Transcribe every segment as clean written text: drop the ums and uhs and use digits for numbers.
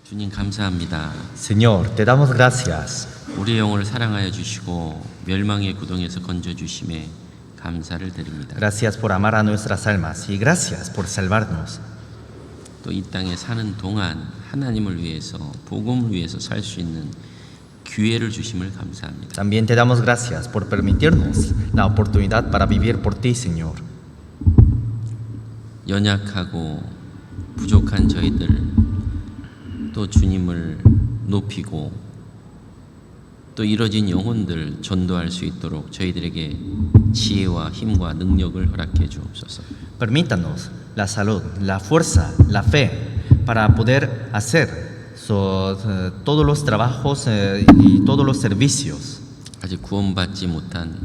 주님 감사합니다. Señor, te damos gracias. 우리의 영혼을 사랑하여 주시고 멸망의 구덩이에서 건져 주심에 감사를 드립니다. Gracias por amar a nuestras almas y gracias por salvarnos. 또 이 땅에 사는 동안 하나님을 위해서 복음을 위해서 살 수 있는 기회를 주심을 감사합니다. También te damos gracias por permitirnos la oportunidad para vivir por ti, Señor. 연약하고 부족한 저희들 또 주님을 높이고 또 이뤄진 영혼들 전도할 수 있도록 저희들에게 지혜와 힘과 능력을 허락해 주옵소서. Permítanos la salud, la fuerza, la fe para poder hacer todos los trabajos y todos los servicios. 아직 구원받지 못한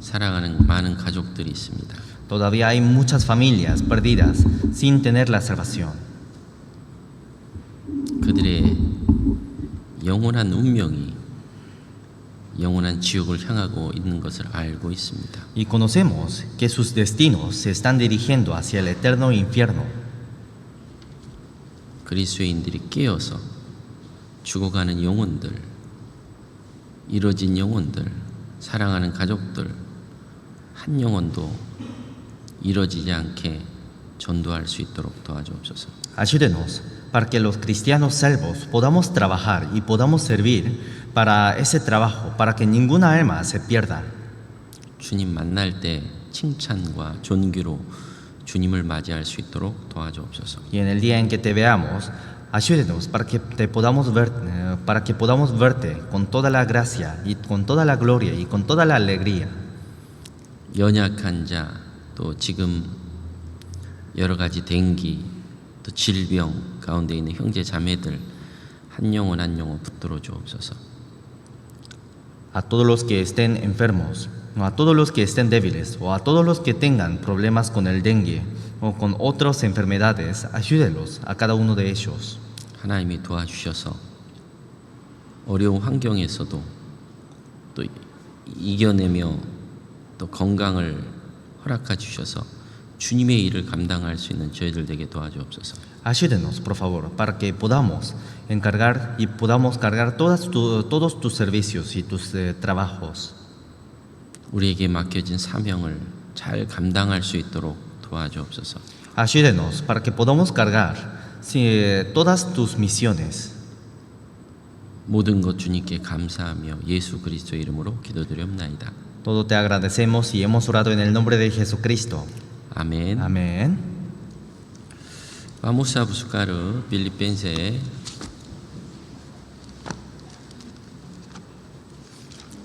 사랑하는 많은 가족들이 있습니다. Todavía hay muchas familias perdidas sin tener la salvación. 그들의 영원한 운명이 영원한 지옥을 향하고 있는 것을 알고 있습니다. Y conocemos que sus destinos se están dirigiendo hacia el eterno infierno. 그리스도인들이 깨어서 죽어가는 영혼들, 이뤄진 영혼들, 사랑하는 가족들 한 영혼도 이뤄지지 않게 전도할 수 있도록 도와주옵소서. Ayúdenos para que los cristianos salvos podamos trabajar y podamos servir para ese trabajo, para que ninguna alma se pierda. 주님 만날 때 칭찬과 존귀로 주님을 맞이할 수 있도록 도와주옵소서. Y en el día en que te veamos, ayúdenos para que podamos verte con toda la gracia y con toda la gloria y con toda la alegría. 연약한 자, 또 지금 여러 가지 dengue, 또 질병 가운데 있는 형제 자매들 한 영혼 한 영혼 붙들어 주옵소서. A todos los que estén enfermos, o a todos los que estén débiles, o a todos los que tengan problemas con el dengue o con otras enfermedades, ayúdelos a cada uno de ellos. 하나님이 도와주셔서 어려운 환경에서도 또 이겨내며 또 건강을 허락해 주셔서 주님의 일을 감당할 수 있는 저희들 되게 도와주옵소서. Ayúdenos, por favor, para que podamos encargar y podamos cargar todos tus servicios y tus trabajos. 우리에게 맡겨진 사명을 잘 감당할 수 있도록 도와주옵소서. Ayúdenos para que podamos cargar todas tus misiones. 모든 것 주님께 감사하며 예수 그리스도의 이름으로 기도드리옵나이다. Todo te agradecemos y hemos orado en el nombre de Jesucristo. 아멘. Amén. Vamos a buscar Filipenses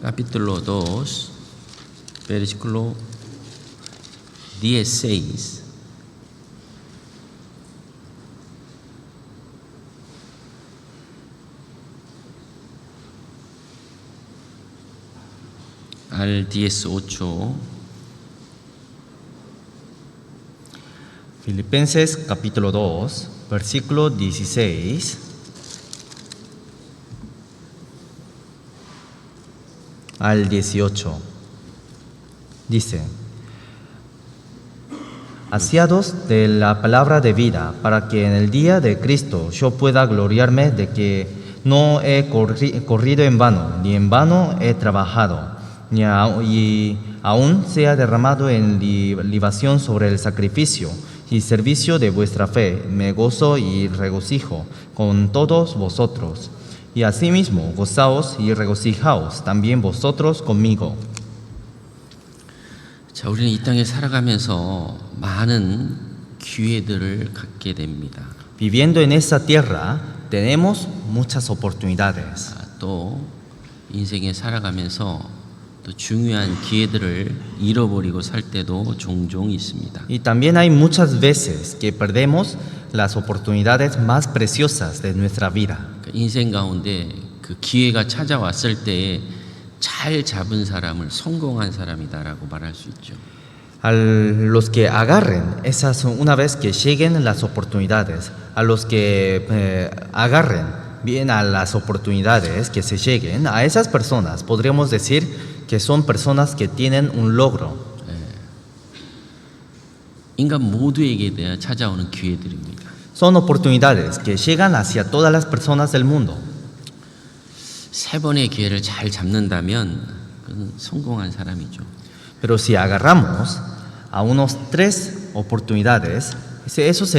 capítulo 2, versículo 16. al 18. Filipenses capítulo 2, versículo 16. Al 18. Dice: Asiados de la palabra de vida, para que en el día de Cristo yo pueda gloriarme de que no he corrido en vano, ni en vano he trabajado, y aún sea derramado en libación sobre el sacrificio y servicio de vuestra fe, me gozo y regocijo con todos vosotros. Y asimismo, gozaos y regocijaos también vosotros conmigo. 자, 우리는 이 땅에 살아가면서 많은 기회들을 갖게 됩니다. Viviendo en esta tierra, tenemos muchas oportunidades. 또 인생에 살아가면서 또 중요한 기회들을 잃어버리고 살 때도 종종 있습니다. Y también hay muchas veces que perdemos las oportunidades más preciosas de nuestra vida. 인생 가운데 그 기회가 찾아왔을 때에 잘 잡은 사람을 성공한 사람이다라고 말할 수 있죠. A los que agarren esas una vez que lleguen las oportunidades, a los que agarren bien a las oportunidades que se lleguen, a esas personas podríamos decir que son personas que tienen un logro. 인간 모두에게 대해 찾아오는 기회들입니다. Son oportunidades que llegan hacia todas las personas del mundo. 세 번의 기회를 잘 잡는다면 그건 성공한 사람이죠. Pero si agarramos a unos 3 oportunidades, esos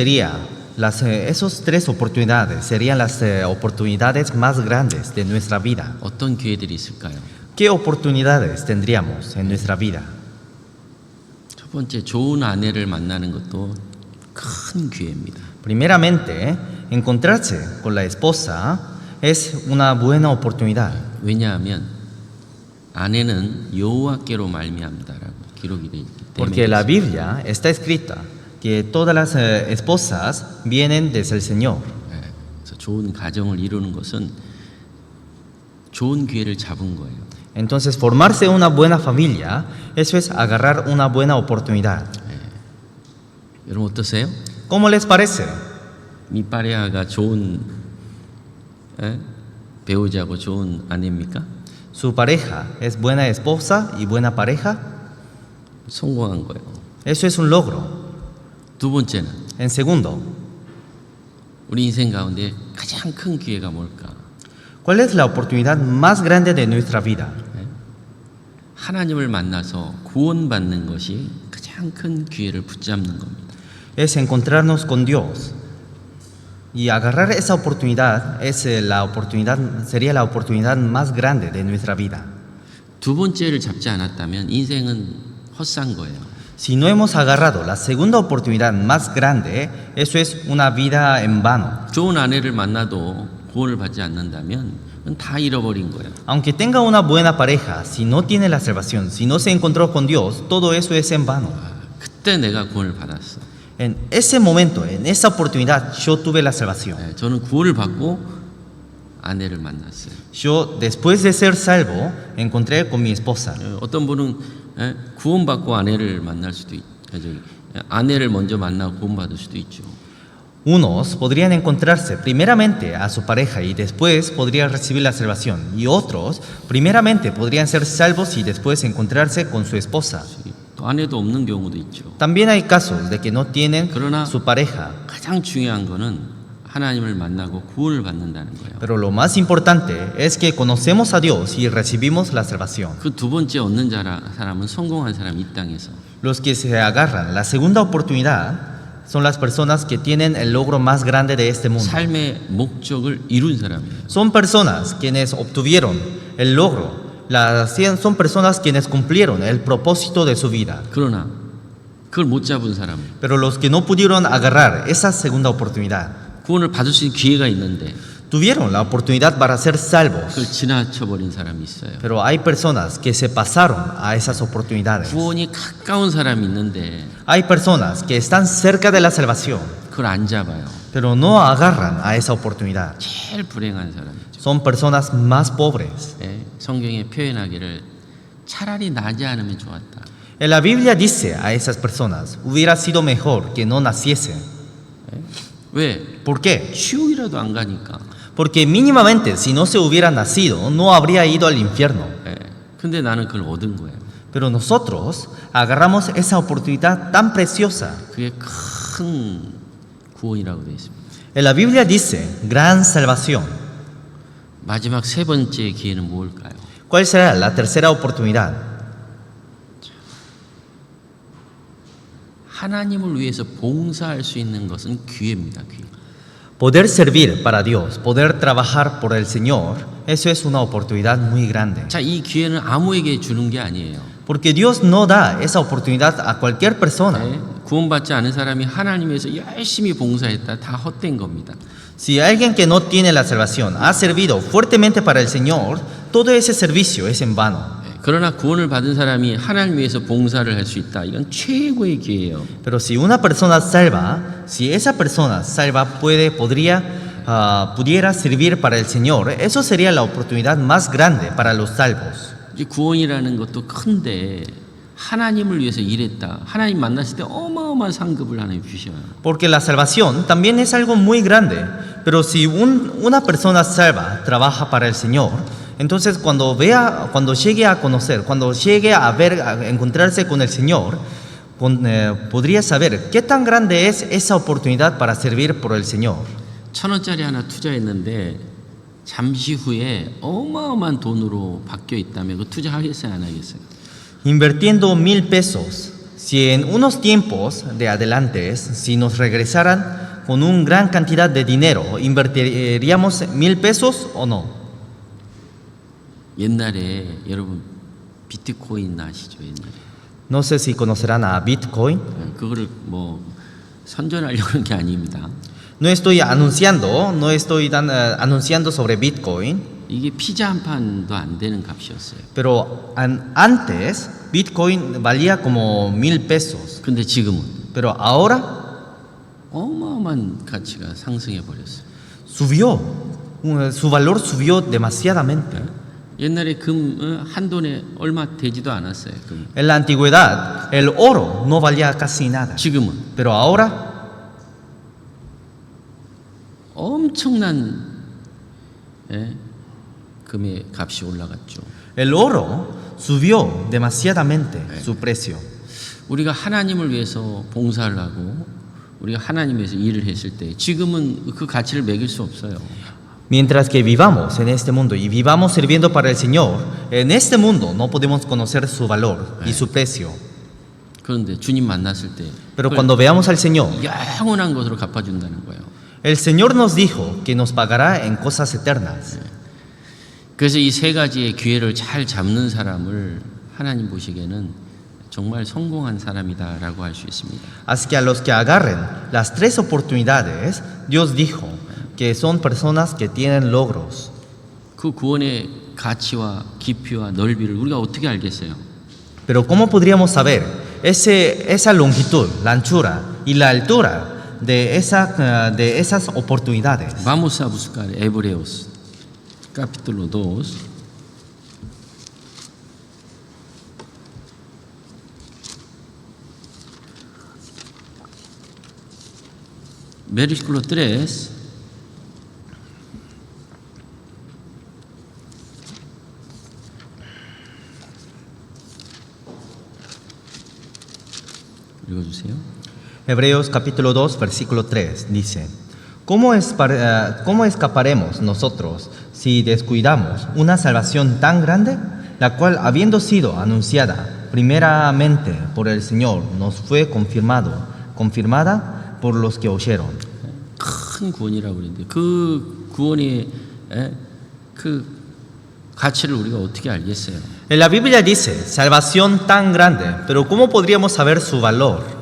3 oportunidades serían las oportunidades más grandes de nuestra vida. 어떤 기회들이 있을까요? ¿Qué oportunidades tendríamos en nuestra vida? 첫 번째, 좋은 아내를 만나는 것도 큰 기회입니다. Primeramente, encontrarse con la esposa es una buena oportunidad. 왜냐하면 아내는 여호와께로 말미암다라고 기록이 되어 있기 Porque 때문에 la Biblia está escrita que todas las esposas vienen desde el Señor. 그래서 좋은 가정을 이루는 것은 좋은 기회를 잡은 거예요. Entonces, formarse una buena familia, eso es agarrar una buena oportunidad. 여러분 어떠세요? ¿Cómo les parece? 미파레아가 좋은 배우자고 좋은 아내입니까? ¿Su pareja es buena esposa y buena pareja? 성공한 거예요. Eso es un logro. 두 번째는 En segundo, 우리 인생 가운데 가장 큰 기회가 뭘까? ¿cuál es la oportunidad más grande de nuestra vida? 하나님을 만나서 구원받는 것이 가장 큰 기회를 붙잡는 겁니다. Es encontrarnos con Dios. Y agarrar esa oportunidad sería la oportunidad más grande de nuestra vida. 두 번째를 잡지 않았다면 인생은 헛산 거예요. Si no hemos agarrado la segunda oportunidad más grande, eso es una vida en vano. 좋은 아내를 만나도 구원을 받지 않는다면 그건 다 잃어버린 거예요. Aunque tenga una buena pareja, si no tiene la salvación, si no se encontró con Dios, todo eso es en vano. 그때 내가 구원을 받았어. En ese momento, en esa oportunidad, yo tuve la salvación. 저는 구원을 받고 아내를 만났어요. Yo, después de ser salvo, encontré con mi esposa. 어떤 분은 구원받고 아내를 만날 수도 아내를 먼저 만나고 구원받을 수도 있죠. Unos podrían encontrarse primeramente a su pareja y después podrían recibir la salvación. Y otros, primeramente, podrían ser salvos y después encontrarse con su esposa. 또 아내도 없는 경우도 있죠. También hay casos de que no tienen 그러나 su pareja. 가장 중요한 거는 하나님을 만나고 구원을 받는다는 거예요. Pero lo más importante es que conocemos a Dios y recibimos la salvación. 그 두 번째 얻는 사람은 성공한 사람이 이 땅에서. Los que se agarran la segunda oportunidad son las personas que tienen el logro más grande de este mundo. 삶의 목적을 이룬 사람이에요. Son personas quienes obtuvieron el logro. Son personas quienes cumplieron el propósito de su vida. 그러나 그걸 못 잡은 사람은 Pero los que no pudieron agarrar esa segunda oportunidad, 구원을 받을 수 있는 기회가 있는데 tuvieron la oportunidad para ser salvos. 그걸 지나쳐버린 사람이 있어요. Pero hay personas que se pasaron a esas oportunidades. 구원이 가까운 사람이 있는데 Hay personas que están cerca de la salvación, 그걸 안 잡아요. pero no agarran a esa oportunidad. 제일 불행한 사람이죠. Son personas más pobres. 성경에 표현하기를 차라리 나지 않으면 좋았다. En la Biblia dice a esas personas, hubiera sido mejor que no naciesen. 왜? ¿Por qué? 지옥이라도 안 가니까. Porque mínimamente si no se hubiera nacido, no habría ido al infierno. 근데 나는 그걸 얻은 거예요. Pero nosotros agarramos esa oportunidad tan preciosa. 그게 큰 구원이라고 되어 있습니다. En la Biblia dice, gran salvación. 마지막 세 번째 기회는 뭘까요? ¿Cuál será la tercera oportunidad? 하나님을 위해서 봉사할 수 있는 것은 기회입니다. 기회. Poder servir para Dios, poder trabajar por el Señor, eso es una oportunidad muy grande. 자, 이 기회는 아무에게 주는 게 아니에요. Porque Dios no da esa oportunidad a cualquier persona. 구원받지 않은 사람이 하나님 위해서 열심히 봉사했다. 다 헛된 겁니다. Si alguien que no tiene la salvación ha servido fuertemente para el Señor, todo ese servicio es en vano. 그러나 구원을 받은 사람이 하나님 위해서 봉사를 할 수 있다. 이건 최고의 기회예요. Pero si una persona salva, si esa persona salva pudiera servir para el Señor, eso sería la oportunidad más grande para los salvos. 이 구원이라는 것도 큰데 하나님을 위해서 일했다. 하나님 만났을 때 어마어마한 상급을 하나님 주셔요. Porque la salvación también es algo muy grande. Pero si una persona salva trabaja para el Señor, entonces cuando llegue a conocer, cuando llegue a encontrarse con el Señor, podría saber qué tan grande es esa oportunidad para servir por el Señor. 1,000원짜리 하나 투자했는데 잠시 후에 어마어마한 돈으로 바뀌어 있다면 그 투자하겠어요, 안 하겠어요? Invirtiendo 1,000 pesos, si en unos tiempos de adelante, si nos regresaran con una gran cantidad de dinero, ¿invertiríamos 1,000 pesos o no? 옛날에 여러분 비트코인 아시죠? 옛날에 No sé si conocerán a Bitcoin. 그거를 뭐 선전하려고 그런 게 아닙니다. No estoy anunciando, anunciando sobre Bitcoin, 이게 피자 한 판도 안 되는 값이었어요. pero antes Bitcoin valía como 1,000 pesos, 근데 지금은 pero ahora 어마어마한 가치가 상승해 버렸어요. subió, su valor subió demasiadamente. 옛날에 금 한 돈에 얼마 되지도 않았어요. 금. En la antigüedad el oro no valía casi nada, 지금은 pero ahora 엄청난 금의 값이 올라갔죠. el oro subió demasiadamente su precio. 우리가 하나님을 위해서 봉사를 하고 우리가 하나님 위해서 일을 했을 때 지금은 그 가치를 매길 수 없어요. Mientras que vivamos en este mundo y vivamos sirviendo para el Señor, en este mundo no podemos conocer su valor y su precio. 그런데 주님 만났을 때 Pero cuando veamos al Señor, 영원한 것으로 갚아준다는 거예요. el Señor nos dijo que nos pagará en cosas eternas. 그래서 이 세 가지의 기회를 잘 잡는 사람을 하나님 보시기에는 정말 성공한 사람이다라고 할 수 있습니다. Así que a los que agarren las tres oportunidades, Dios dijo que son personas que tienen logros. 그 구원의 가치와 깊이와 넓이를 우리가 어떻게 알겠어요? Pero ¿cómo podríamos saber esa longitud, la anchura y la altura de esas oportunidades? Vamos a buscar Hebreos capítulo 2. Versículo 3. 읽어주세요. Hebreos capítulo 2, versículo 3 dice: ¿Cómo escaparemos nosotros si descuidamos una salvación tan grande, la cual, habiendo sido anunciada primeramente por el Señor, nos fue confirmada por los que oyeron? 큰 구원이라고 그랬는데 그 구원의 그 가치를 우리가 어떻게 알겠어요? En la Biblia dice, salvación tan grande, pero ¿cómo podríamos saber su valor?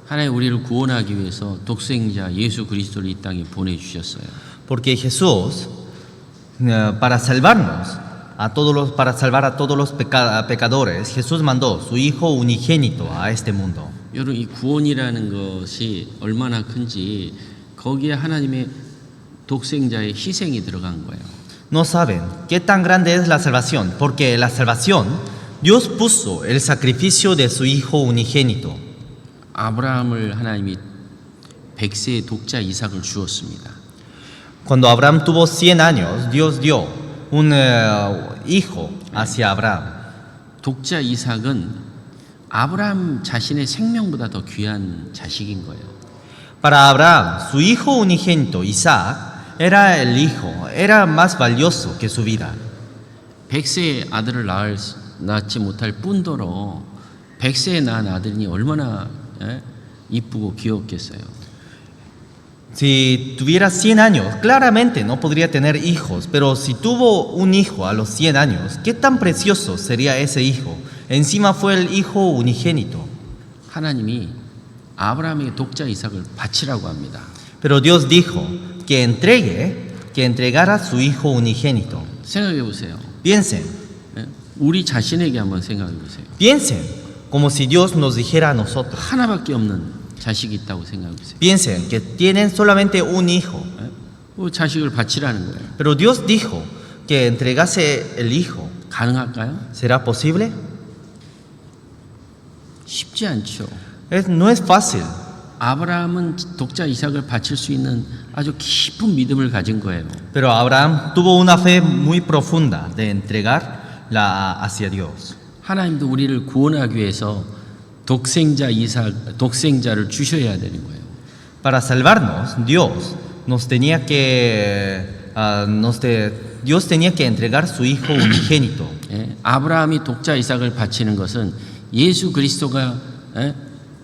하나님 우리를 구원하기 위해서 독생자 예수 그리스도를 이 땅에 보내주셨어요. Porque Jesús, para salvarnos, para salvar a todos los pecadores, Jesús mandó su Hijo unigénito a este mundo. 여러분 이 구원이라는 것이 얼마나 큰지 거기에 하나님의 독생자의 희생이 들어간 거예요. No saben qué tan grande es la salvación, porque la salvación, Dios puso el sacrificio de su Hijo unigénito. 아브라함을 하나님이 100세의 독자 이삭을 주었습니다. Cuando Abraham tuvo 100 años, Dios dio un hijo hacia Abraham. 독자 이삭은 아브라함 자신의 생명보다 더 귀한 자식인 거예요. Para Abraham, su hijo unigénito, Isaac, era más valioso que su vida. 100세의 아들을 낳지 못할 뿐더러 100세에 낳은 아들이 얼마나 이쁘고 귀엽겠어요. Si tuviera 100 años, claramente no podría tener hijos, pero si tuvo un hijo a los 100 años, ¿qué tan precioso sería ese hijo? Encima fue el hijo unigénito. 하나님이 아브라함에게 독자 이삭을 바치라고 합니다. Pero Dios dijo que entregara su hijo unigénito. 생각해 보세요. Piensen, 우리 자신에게 한번 생각해 보세요. piensen, como si Dios nos dijera a nosotros. 하나밖에 없는 자식이 있다고 생각해 보세요. Piensen que tienen solamente un hijo, 자식을 바치라는 거예요. pero Dios dijo que entregase el hijo. 가능할까요? ¿Será posible? 쉽지 않죠. No es fácil. 아브라함은 독자 이삭을 바칠 수 있는 아주 깊은 믿음을 가진 거예요. Pero Abraham tuvo una fe muy profunda de entregarla hacia Dios. 하나님도 우리를 구원하기 위해서 독생자를 주셔야 되는 거예요. Para salvarnos, Dios tenía que entregar su Hijo unigénito. 예, 아브라함이 독자 이삭을 바치는 것은 예수 그리스도가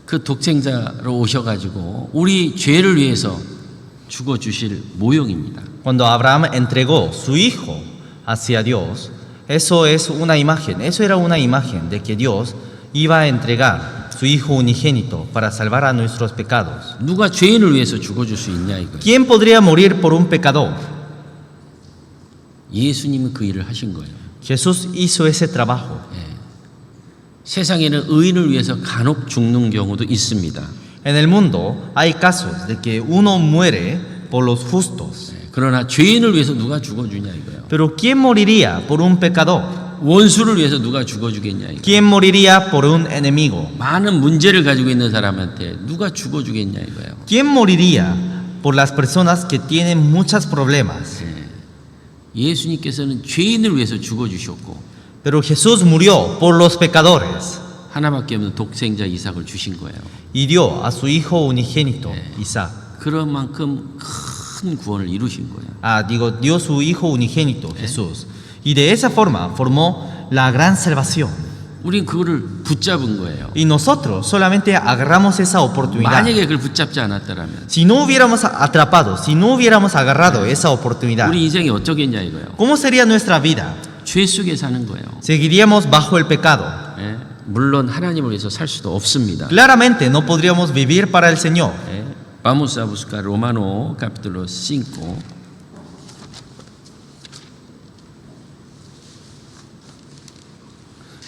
그 독생자로 오셔가지고 우리 죄를 위해서 죽어 주실 모형입니다. Cuando Abraham entregó su Hijo hacia Dios, eso era una imagen de que Dios iba a entregar su Hijo unigénito para salvar a nuestros pecados. 누가 죄인을 위해서 죽어 줄 수 있냐 이거예요. ¿Quién podría morir por un pecador? 예수님은 그 일을 하신 거예요. Jesús hizo ese trabajo. 세상에는 의인을 위해서 간혹 죽는 경우도 있습니다. En el mundo hay casos de que uno muere por los justos. 그러나 죄인을 위해서 누가 죽어주냐 이거예요. Pero ¿quién moriría por un pecador? 원수를 위해서 누가 죽어주겠냐 이거예요. ¿Quién moriría por un enemigo? 많은 문제를 가지고 있는 사람한테 누가 죽어주겠냐 이거예요. ¿Quién moriría por las personas que tienen muchos problemas? 예수님께서는 죄인을 위해서 죽어주셨고 Pero Jesús murió por los pecadores 하나밖에 없는 독생자 이삭을 주신 거예요. y dio a su Hijo unigénito, Isaac. 그런 만큼 큰 구원을 이루신 거예요. Dio su Hijo unigénito, Jesús. Y de esa forma formó la gran salvación. 우린 그거를 붙잡은 거예요. Y nosotros solamente agarramos esa oportunidad. 만약에 그걸 붙잡지 않았다면 Si no hubiéramos atrapado, si no hubiéramos agarrado esa oportunidad, 우리 인생이 어쩌겠냐 이거예요. ¿cómo sería nuestra vida? 죄 속에 사는 거예요. Seguiríamos bajo el pecado. 물론 하나님을 위해서 살 수도 없습니다. Claramente no podríamos vivir para el Señor. Vamos a buscar Romanos capítulo 5.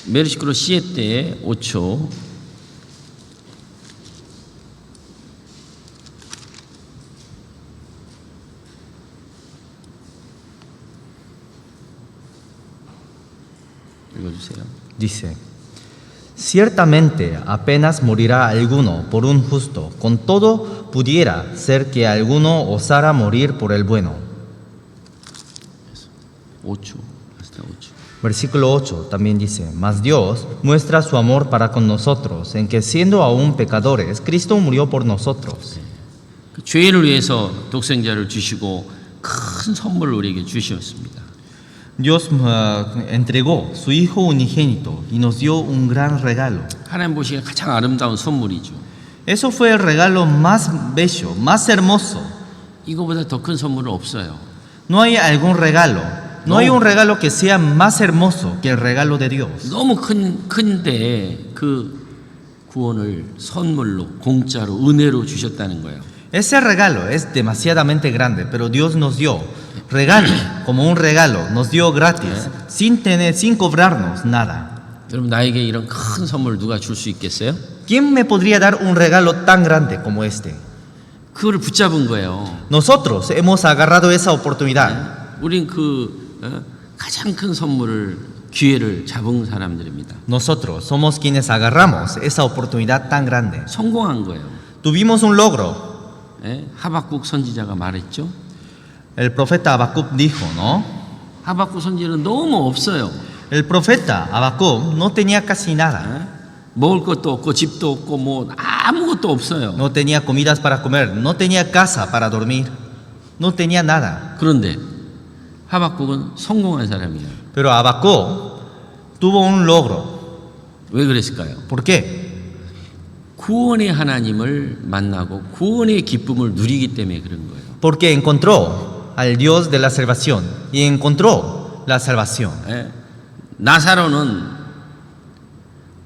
Versículo 7, 8. 읽어주세요. Dice, ciertamente apenas morirá alguno por un justo, con todo pudiera ser que alguno osara morir por el bueno. 8, hasta 8. Versículo 8 también dice, mas Dios muestra su amor para con nosotros, en que siendo aún pecadores, Cristo murió por nosotros. 그 죄인을 위해서 독생자를 주시고 큰 선물을 우리에게 주셨습니다. Dios entregó su Hijo unigénito y nos dio un gran regalo. 하나님 보시기에 가장 아름다운 선물이죠. Eso fue el regalo más bello, más hermoso. 이거보다 더 큰 선물은 없어요. No hay algún regalo, no hay un regalo que sea más hermoso que el regalo de Dios. 너무 큰데 그 구원을 선물로 공짜로 은혜로 주셨다는 거예요. Ese regalo es demasiadamente grande, pero Dios nos dio regalo, como un regalo, nos dio gratis, sin cobrarnos nada. 여러분 나에게 이런 큰 선물 누가 줄 수 있겠어요? ¿Quién me podría dar un regalo tan grande como este? 그거를 붙잡은 거예요. Nosotros hemos agarrado esa oportunidad. 우린 가장 큰 선물을 기회를 잡은 사람들입니다. Nosotros somos quienes agarramos esa oportunidad tan grande. 성공한 거예요. Tuvimos un logro. 하박국 선지자가 말했죠. El profeta Habacuc dijo, ¿no? 하박국 선지자는 너무 없어요. El profeta Habacuc no tenía casi nada. 먹을 것도 없고 집도 없고 뭐 아무것도 없어요. No tenía comidas para comer, no tenía casa para dormir, no tenía nada. 그런데 하박국은 성공한 사람이에요. Pero Habacuc tuvo un logro. 왜 그랬을까요? ¿Por qué? 구원의 하나님을 만나고 구원의 기쁨을 누리기 때문에 그런 거예요. Porque encontró al Dios de la salvación y encontró la salvación. 나사로는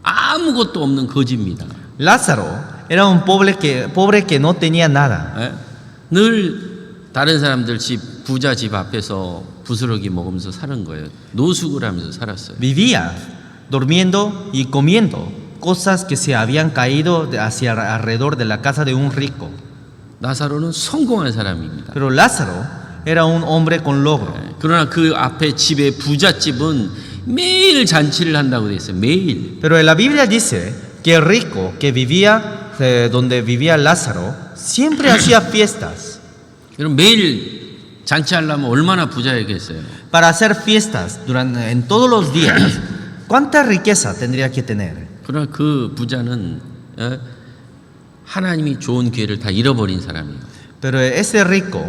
아무것도 없는 거지입니다. Lázaro era un pobre que no tenía nada. 늘 다른 사람들 집 부자 집 앞에서 부스러기 먹으면서 사는 거예요. 노숙을 하면서 살았어요. Vivía durmiendo y comiendo cosas que se habían caído hacia alrededor de la casa de un rico. 나사로는 성공한 사람입니다. Pero Lázaro era un hombre con logro. 그러나 그 앞에 집에 부잣집은 매일 잔치를 한다고 돼 있어요. 매일. Pero en la Biblia dice que el rico que vivía donde vivía Lázaro siempre hacía fiestas. 그럼 매일 잔치하려면 얼마나 부자였겠어요. Para hacer fiestas en todos los días, ¿cuánta riqueza tendría que tener? 그러나 그 부자는 하나님이 좋은 기회를 다 잃어버린 사람이에요. Pero ese rico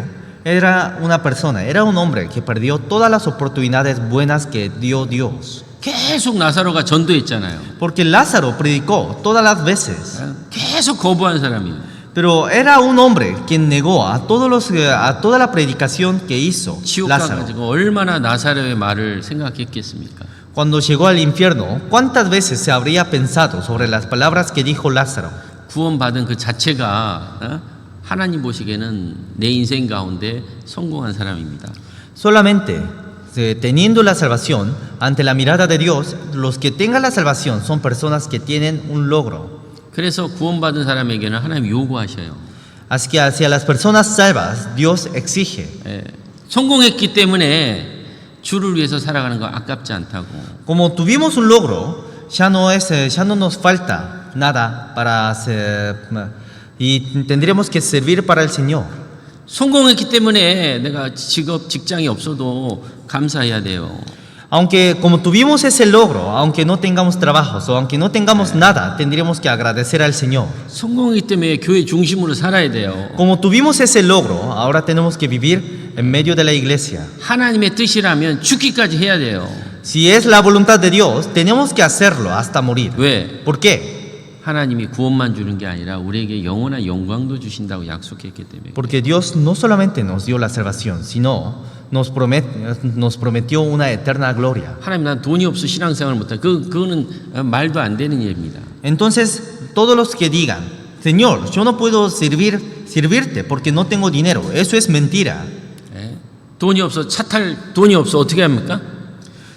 era una persona, era un hombre que perdió todas las oportunidades buenas que dio Dios. 계속 나사로가 전도했잖아요. Porque Lázaro predicó todas las veces. 계속 거부한 사람이에요. Pero era un hombre quien negó a toda la predicación que hizo 지옥 Lázaro. 가가지고 얼마나 나사로의 말을 생각했겠습니까? Cuando llegó al infierno, ¿cuántas veces se habría pensado sobre las palabras que dijo Lázaro? 구원받은 그 자체가 하나님 보시기에는 내 인생 가운데 성공한 사람입니다. Solamente teniendo la salvación, ante la mirada de Dios, los que tengan la salvación son personas que tienen un logro. 그래서 구원받은 사람에게는 하나님 요구하셔요. Así que hacia las personas salvas, Dios exige. 성공했기 때문에 주를 위해서 살아가는 거 아깝지 않다고. Como tuvimos un logro, ya no nos falta nada para hacer, y tendremos que servir para el Señor. 성공했기 때문에 내가 직장이 없어도 감사해야 돼요. Aunque como tuvimos ese logro, aunque no tengamos trabajos o aunque no tengamos nada, tendremos que agradecer al Señor. 성공했기 때문에 교회 중심으로 살아야 돼요. Como tuvimos ese logro, ahora tenemos que vivir en medio de la iglesia. 하나님의 뜻이라면 죽기까지 해야 돼요. Si es la voluntad de Dios, tenemos que hacerlo hasta morir. 왜? ¿Por qué? 하나님이 구원만 주는 게 아니라 우리에게 영원한 영광도 주신다고 약속했기 때문에. Porque Dios no solamente nos dio la salvación, sino nos prometió una eterna gloria. 하나님 난 돈이 없어 신앙생활을 못해. 그거는 말도 안 되는 얘기입니다. Entonces, todos los que digan, Señor, yo no puedo servirte porque no tengo dinero, eso es mentira. 돈이 없어 차 탈 돈이 없어 어떻게 합니까?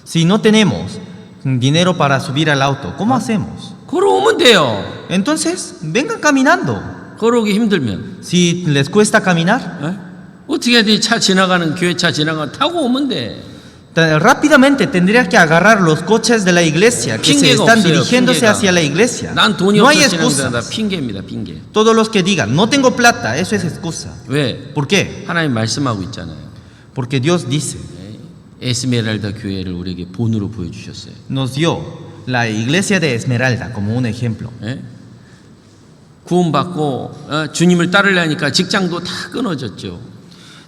Si no tenemos dinero para subir al auto, ¿cómo hacemos? 걸어오면 돼요. Entonces, vengan caminando. 걸어오기 힘들면 Si les cuesta caminar, 어떻게 해야 돼? 차 지나가는 교회 차 지나가 타고 오면 돼. rápidamente tendría que agarrar los coches de la iglesia que se 핑계가 están 없어요, dirigiéndose 핑계가. hacia la iglesia. 난 돈이 No hay 없어 신앙생활다. excusas. 핑계입니다. 핑계. Todos los que digan, no tengo plata, eso es excusa. 왜? ¿Por qué? 하나님 말씀하고 있잖아요. Porque Dios dice, 에스메랄다 교회를 우리에게 본으로 보여주셨어요. nos dio la iglesia de Esmeralda como un ejemplo. 구원받고 주님을 따르려니까 직장도 다 끊어졌죠.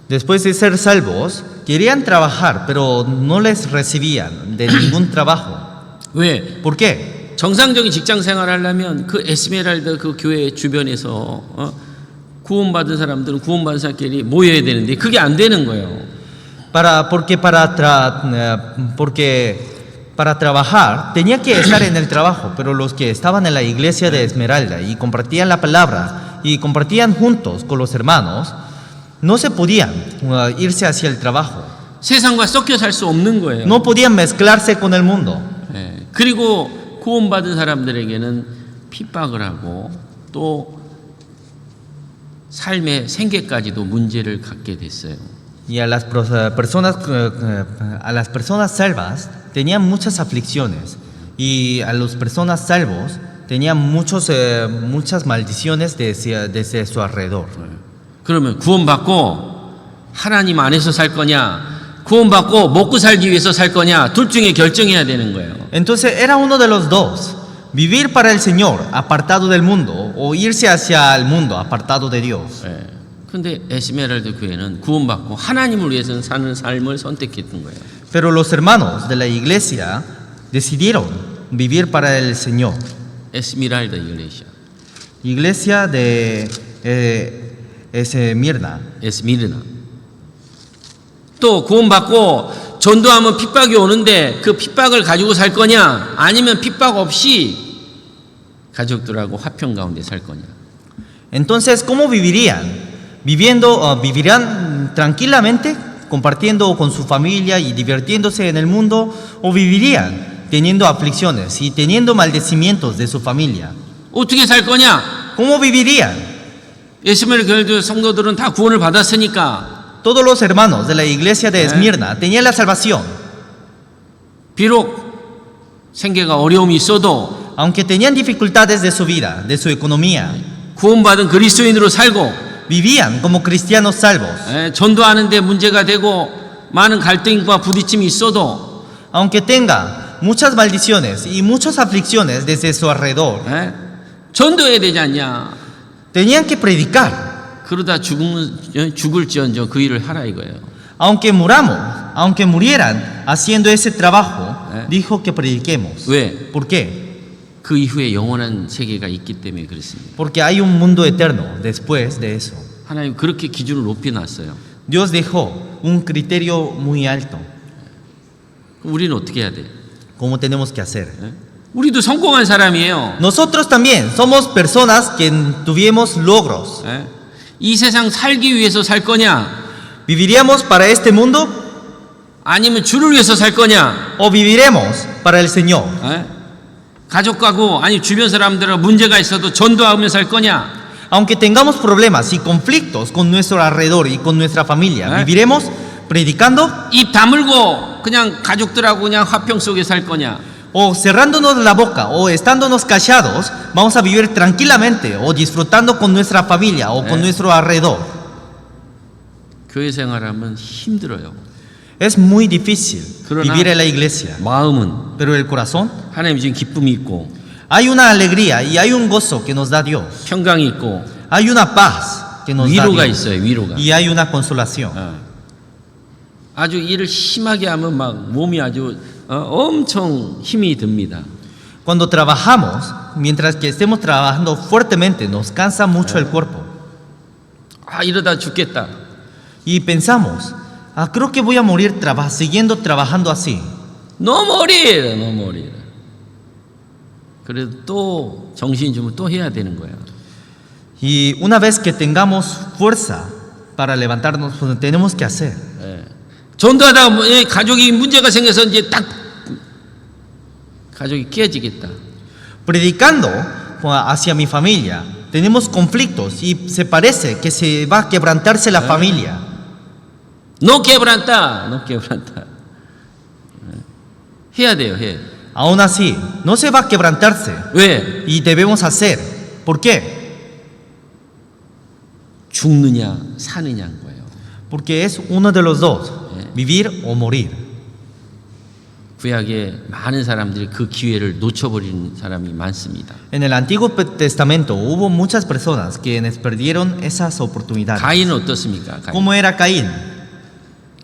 Después de ser salvos, querían trabajar, pero no les recibían de ningún trabajo. 왜? ¿Por qué? 정상적인 직장 생활을 하려면 그 에스메랄다 그 교회 주변에서 구원받은 사람들은 구원받은 사람끼리 모여야 되는데 그게 안 되는 거예요. Porque para trabajar tenía que estar en el trabajo, pero los que estaban en la iglesia de Esmeralda y compartían la palabra y compartían juntos con los hermanos, no se podían irse hacia el trabajo. 세상과 섞여 살 수 없는 거예요. No podían mezclarse con el mundo. 그리고 구원받은 사람들에게는 핍박을 하고 또 삶의 생계까지도 문제를 갖게 됐어요. Y a las personas salvas tenían muchas aflicciones, y a las personas salvos tenían muchas maldiciones desde su alrededor. 그러면 구원받고 하나님 안에서 살 거냐, 구원받고 먹고 살기 위해서 살 거냐, 둘 중에 결정해야 되는 거예요. Entonces era uno de los dos: vivir para el Señor apartado del mundo, o irse hacia el mundo apartado de Dios. 근데 에스메랄다 교회는 구원받고 하나님을 위해서 사는 삶을 선택했던 거예요. Pero los hermanos de la iglesia decidieron vivir para el Señor. 에스메랄다 iglesia. Iglesia de Esmirna. 에스미르나. 또 구원받고 전도하면 핍박이 오는데 그 핍박을 가지고 살 거냐, 아니면 핍박 없이 가족들하고 화평 가운데 살 거냐. Entonces, ¿cómo vivirían? ¿Vivirán tranquilamente, compartiendo con su familia y divirtiéndose en el mundo? ¿O vivirían teniendo aflicciones y teniendo maldecimientos de su familia? 어떻게 살 거냐? ¿Cómo vivirían? 에스메르 교회 성도들은 다 구원을 받았으니까 Todos los hermanos de la iglesia de Esmirna tenían la salvación. 비록 생계가 어려움이 있어도 Aunque tenían dificultades de su vida, de su economía, 구원받은 그리스도인으로 살고 vivían como cristianos salvos. 전도하는데 문제가 되고 많은 갈등과 부딪힘이 있어도 Aunque tenga muchas maldiciones y muchas aflicciones desde su alrededor. 예? 전도해야 되지 않냐? Tenían que predicar. 그러다 죽을지언정 그 일을 하라 이거예요. Aunque murieran haciendo ese trabajo, dijo que prediquemos. 왜? ¿Por qué? 그 이후에 영원한 세계가 있기 때문에 그렇습니다. Porque hay un mundo eterno después de eso. 하나님 그렇게 기준을 높이 놨어요. Dios dejó un criterio muy alto. 그럼 우리는 어떻게 해야 돼? ¿Cómo tenemos que hacer? 예? 우리도 성공한 사람이에요. Nosotros también somos personas que tuvimos logros. 예? 이 세상 살기 위해서 살 거냐? ¿Viviríamos para este mundo 아니면 주를 위해서 살 거냐? o viviremos para el Señor? 예? 가족하고 아니 주변 사람들하고 문제가 있어도 전도하며 살 거냐? Aunque tengamos problemas y conflictos con nuestro alrededor y con nuestra familia, ¿viviremos predicando 입 다물고 그냥 가족들하고 그냥 화평 속에 살 거냐? o cerrándonos la boca o estándonos callados, vamos a vivir tranquilamente o disfrutando con nuestra familia o con nuestro alrededor? 교회 생활하면 힘들어요. Es muy difícil 그러나 vivir en la iglesia, 마음은 pero el corazón, 하나님 지금 기쁨이 있고 hay una alegría y hay un gozo que nos da Dios. 평강이 있고 Hay una paz que nos da 위로가 Dios 있어요. 위로가. y hay una consolación. 아주 일을 심하게 하면 막 몸이 아주 엄청 힘이 듭니다. Cuando trabajamos, mientras que estemos trabajando fuertemente, nos cansa mucho el cuerpo. 아 이러다 죽겠다. Y pensamos, creo que voy a morir siguiendo trabajando así. 너 머리라. 그래도 또 정신 주면 또 해야 되는 거야. Y una vez que tengamos fuerza para levantarnos, pues tenemos que hacer. 전도하다가 가족이 문제가 생겨서 이제 딱 가족이 깨지겠다. Predicando hacia mi familia, tenemos conflictos y se parece que se va a quebrantarse la familia. No quebranta. 해야 돼요, 해. Aún así, no se va a quebrantarse 왜? y debemos hacer. ¿Por qué? 죽느냐, 사느냐인 거예요. Porque es uno de los dos, vivir o morir. 구약에 많은 사람들이 그 기회를 놓쳐버리는 사람이 많습니다. En el Antiguo Testamento hubo muchas personas quienes perdieron esas oportunidades. 가인은 어떻습니까? ¿Cómo era Caín?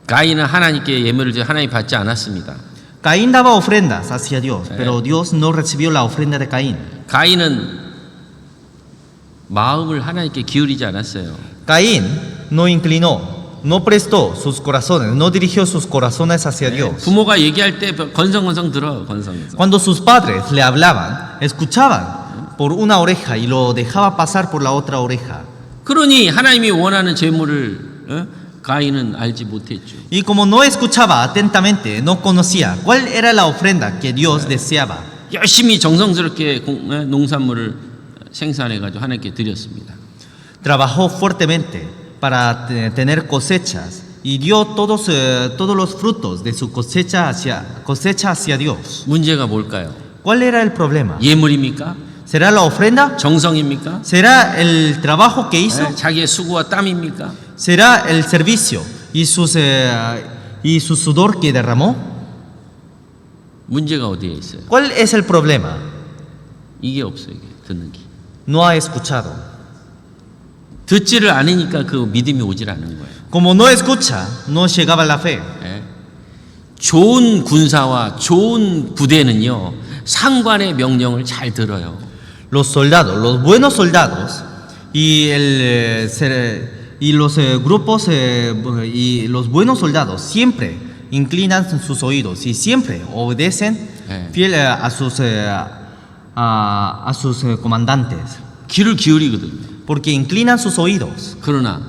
가인은 하나님께 예물을 드려 하나님 받지 않았습니다. Caín daba ofrendas hacia Dios, pero Dios no recibió la ofrenda de Caín. 가인은 마음을 하나님께 기울이지 않았어요. Caín no inclinó, no prestó sus corazones, no dirigió sus corazones hacia Dios. 부모가 얘기할 때 건성건성 들어, 건성건성. Cuando sus padres le hablaban, escuchaban por una oreja y lo dejaba pasar por la otra oreja. 그러니 하나님이 원하는 제물을 가인은 알지 못했죠. Y como no escuchaba atentamente, no conocía cuál era la ofrenda que Dios deseaba. 열심히 정성스럽게 농산물을 생산해가지고 하나님께 드렸습니다. Trabajó fuertemente para tener cosechas y dio todos los frutos de su cosecha hacia Dios. 문제가 뭘까요? ¿Cuál era el problema? 예물입니까? ¿Será la ofrenda? 정성입니까? ¿Será el trabajo que hizo? 자기의 수고와 땀입니까? ¿Será el servicio y su sudor que derramó? 문제가 어디에 있어요? ¿Cuál es el problema? 이게 없어요. 이게 듣는 게. No ha escuchado. 듣지를 않으니까 그 믿음이 오질 않는 거예요. Como no escucha, no llegaba la fe. 좋은 군사와 좋은 부대는요 상관의 명령을 잘 들어요. Los soldados, los buenos soldados y los grupos y los buenos soldados siempre inclinan sus oídos y siempre obedecen fiel a sus comandantes. 귀를 기울이거든요. Porque inclinan sus oídos. 그러나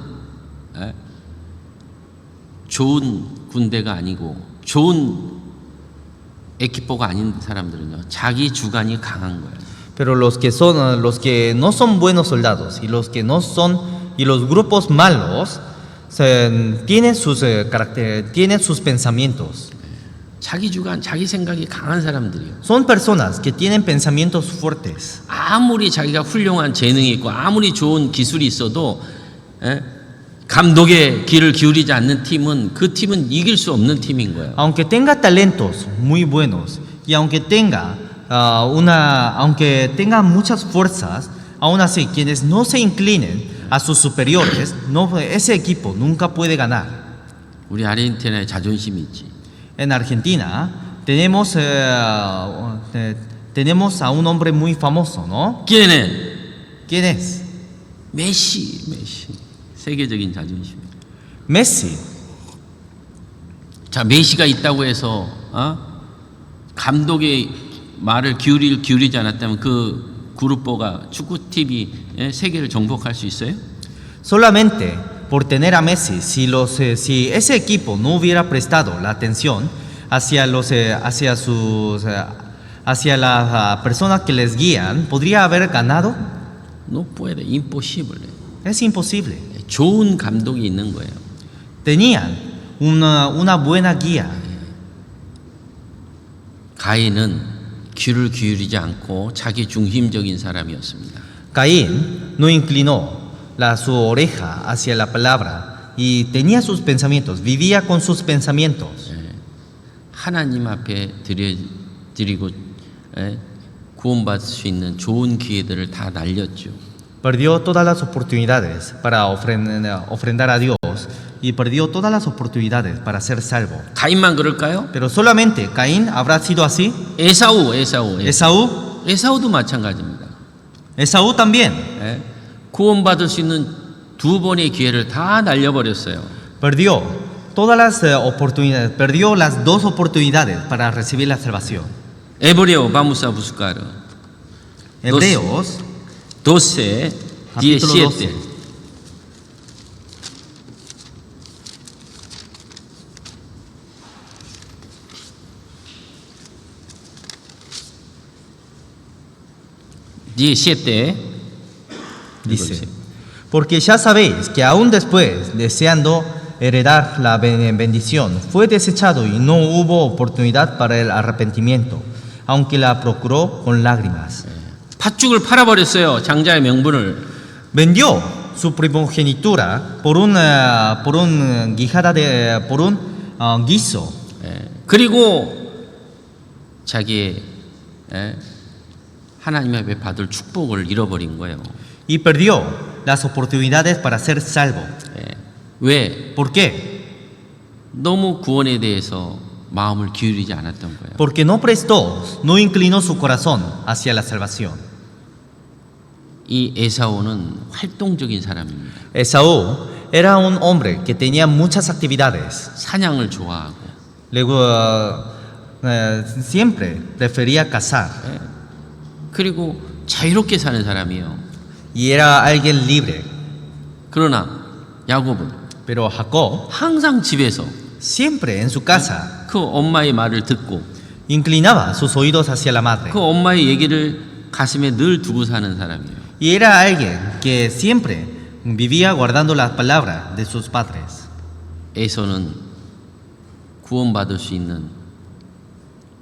좋은 군대가 아니고 좋은 에키포가 아닌 사람들은요 자기 주관이 강한 거예요. Pero los que no son buenos soldados y los grupos malos tienen sus pensamientos. 자기 주관, 자기 생각이 강한 사람들이요. Son personas que tienen pensamientos fuertes. 아무리 자기가 훌륭한 재능이 있고 아무리 좋은 기술이 있어도 감독의 귀를 기울이지 않는 팀은 그 팀은 이길 수 없는 팀인 거예요. Aunque tenga talentos muy buenos Y aunque tenga muchas fuerzas, aún así quienes no se inclinen a sus superiores, ese equipo nunca puede ganar. 우리 아르헨티나에 자존심이 있지. En Argentina tenemos a un hombre muy famoso, ¿no? ¿Quién es? ¿Quién es? 메시. 세계적인 자존심. Messi. 자, 메시가 있다고 해서 감독의 말을 기울이지 않았다면 그 그룹보가 축구 TV 세계를 정복할 수 있어요? Solamente por tener a Messi, si ese equipo no hubiera prestado la atención hacia las personas que les guían, ¿podría haber ganado? No puede, imposible. Es imposible. 좋은 감독이 있는 거예요. Tenían una buena guía. 가인은 귀를 기울이지 않고 자기 중심적인 사람이었습니다. Caín no inclinó su oreja hacia la palabra y tenía sus pensamientos, vivía con sus pensamientos. 하나님 앞에 드리고 구원받을 수 있는 좋은 기회들을 다 날렸죠. Perdió todas las oportunidades para ofrendar a Dios y perdió todas las oportunidades para ser salvo. 가인만 그럴까요? Pero solamente Caín habrá sido así. 에사우도 마찬가지입니다. Esaú también 구원받을 수 있는 두 번의 기회를 다 날려버렸어요. perdió todas las oportunidades, perdió las dos oportunidades para recibir la salvación. Hebreo, vamos a buscar. Hebreos 12, capítulo 17. 12. Dice, Dice, porque ya sabéis que aún después, deseando heredar la bendición, fue desechado y no hubo oportunidad para el arrepentimiento, aunque la procuró con lágrimas. 팥죽을 팔아버렸어요. 장자의 명분을. Vendió su primogenitura por un guiso. 그리고 자기의 하나님 앞에 받을 축복을 잃어버린 거예요. Y perdió las oportunidades para ser salvo. 왜? ¿Por qué? 너무 구원에 대해서 마음을 기울이지 않았던 거예요. Porque no inclinó su corazón hacia la salvación. 이 에사오는 활동적인 사람입니다. Esaú era un hombre que tenía muchas actividades. 사냥을 좋아하고 Luego, siempre prefería cazar. 그리고 자유롭게 사는 사람이에요. Y era alguien libre. 그러나 야곱은 Pero Jacob, 항상 집에서 siempre en su casa, 그 엄마의 말을 듣고 inclinaba sus oídos hacia la madre. 그 엄마의 얘기를 가슴에 늘 두고 사는 사람이에요. Y era alguien que siempre vivía guardando las palabras de sus padres. 에서는 구원받을 수 있는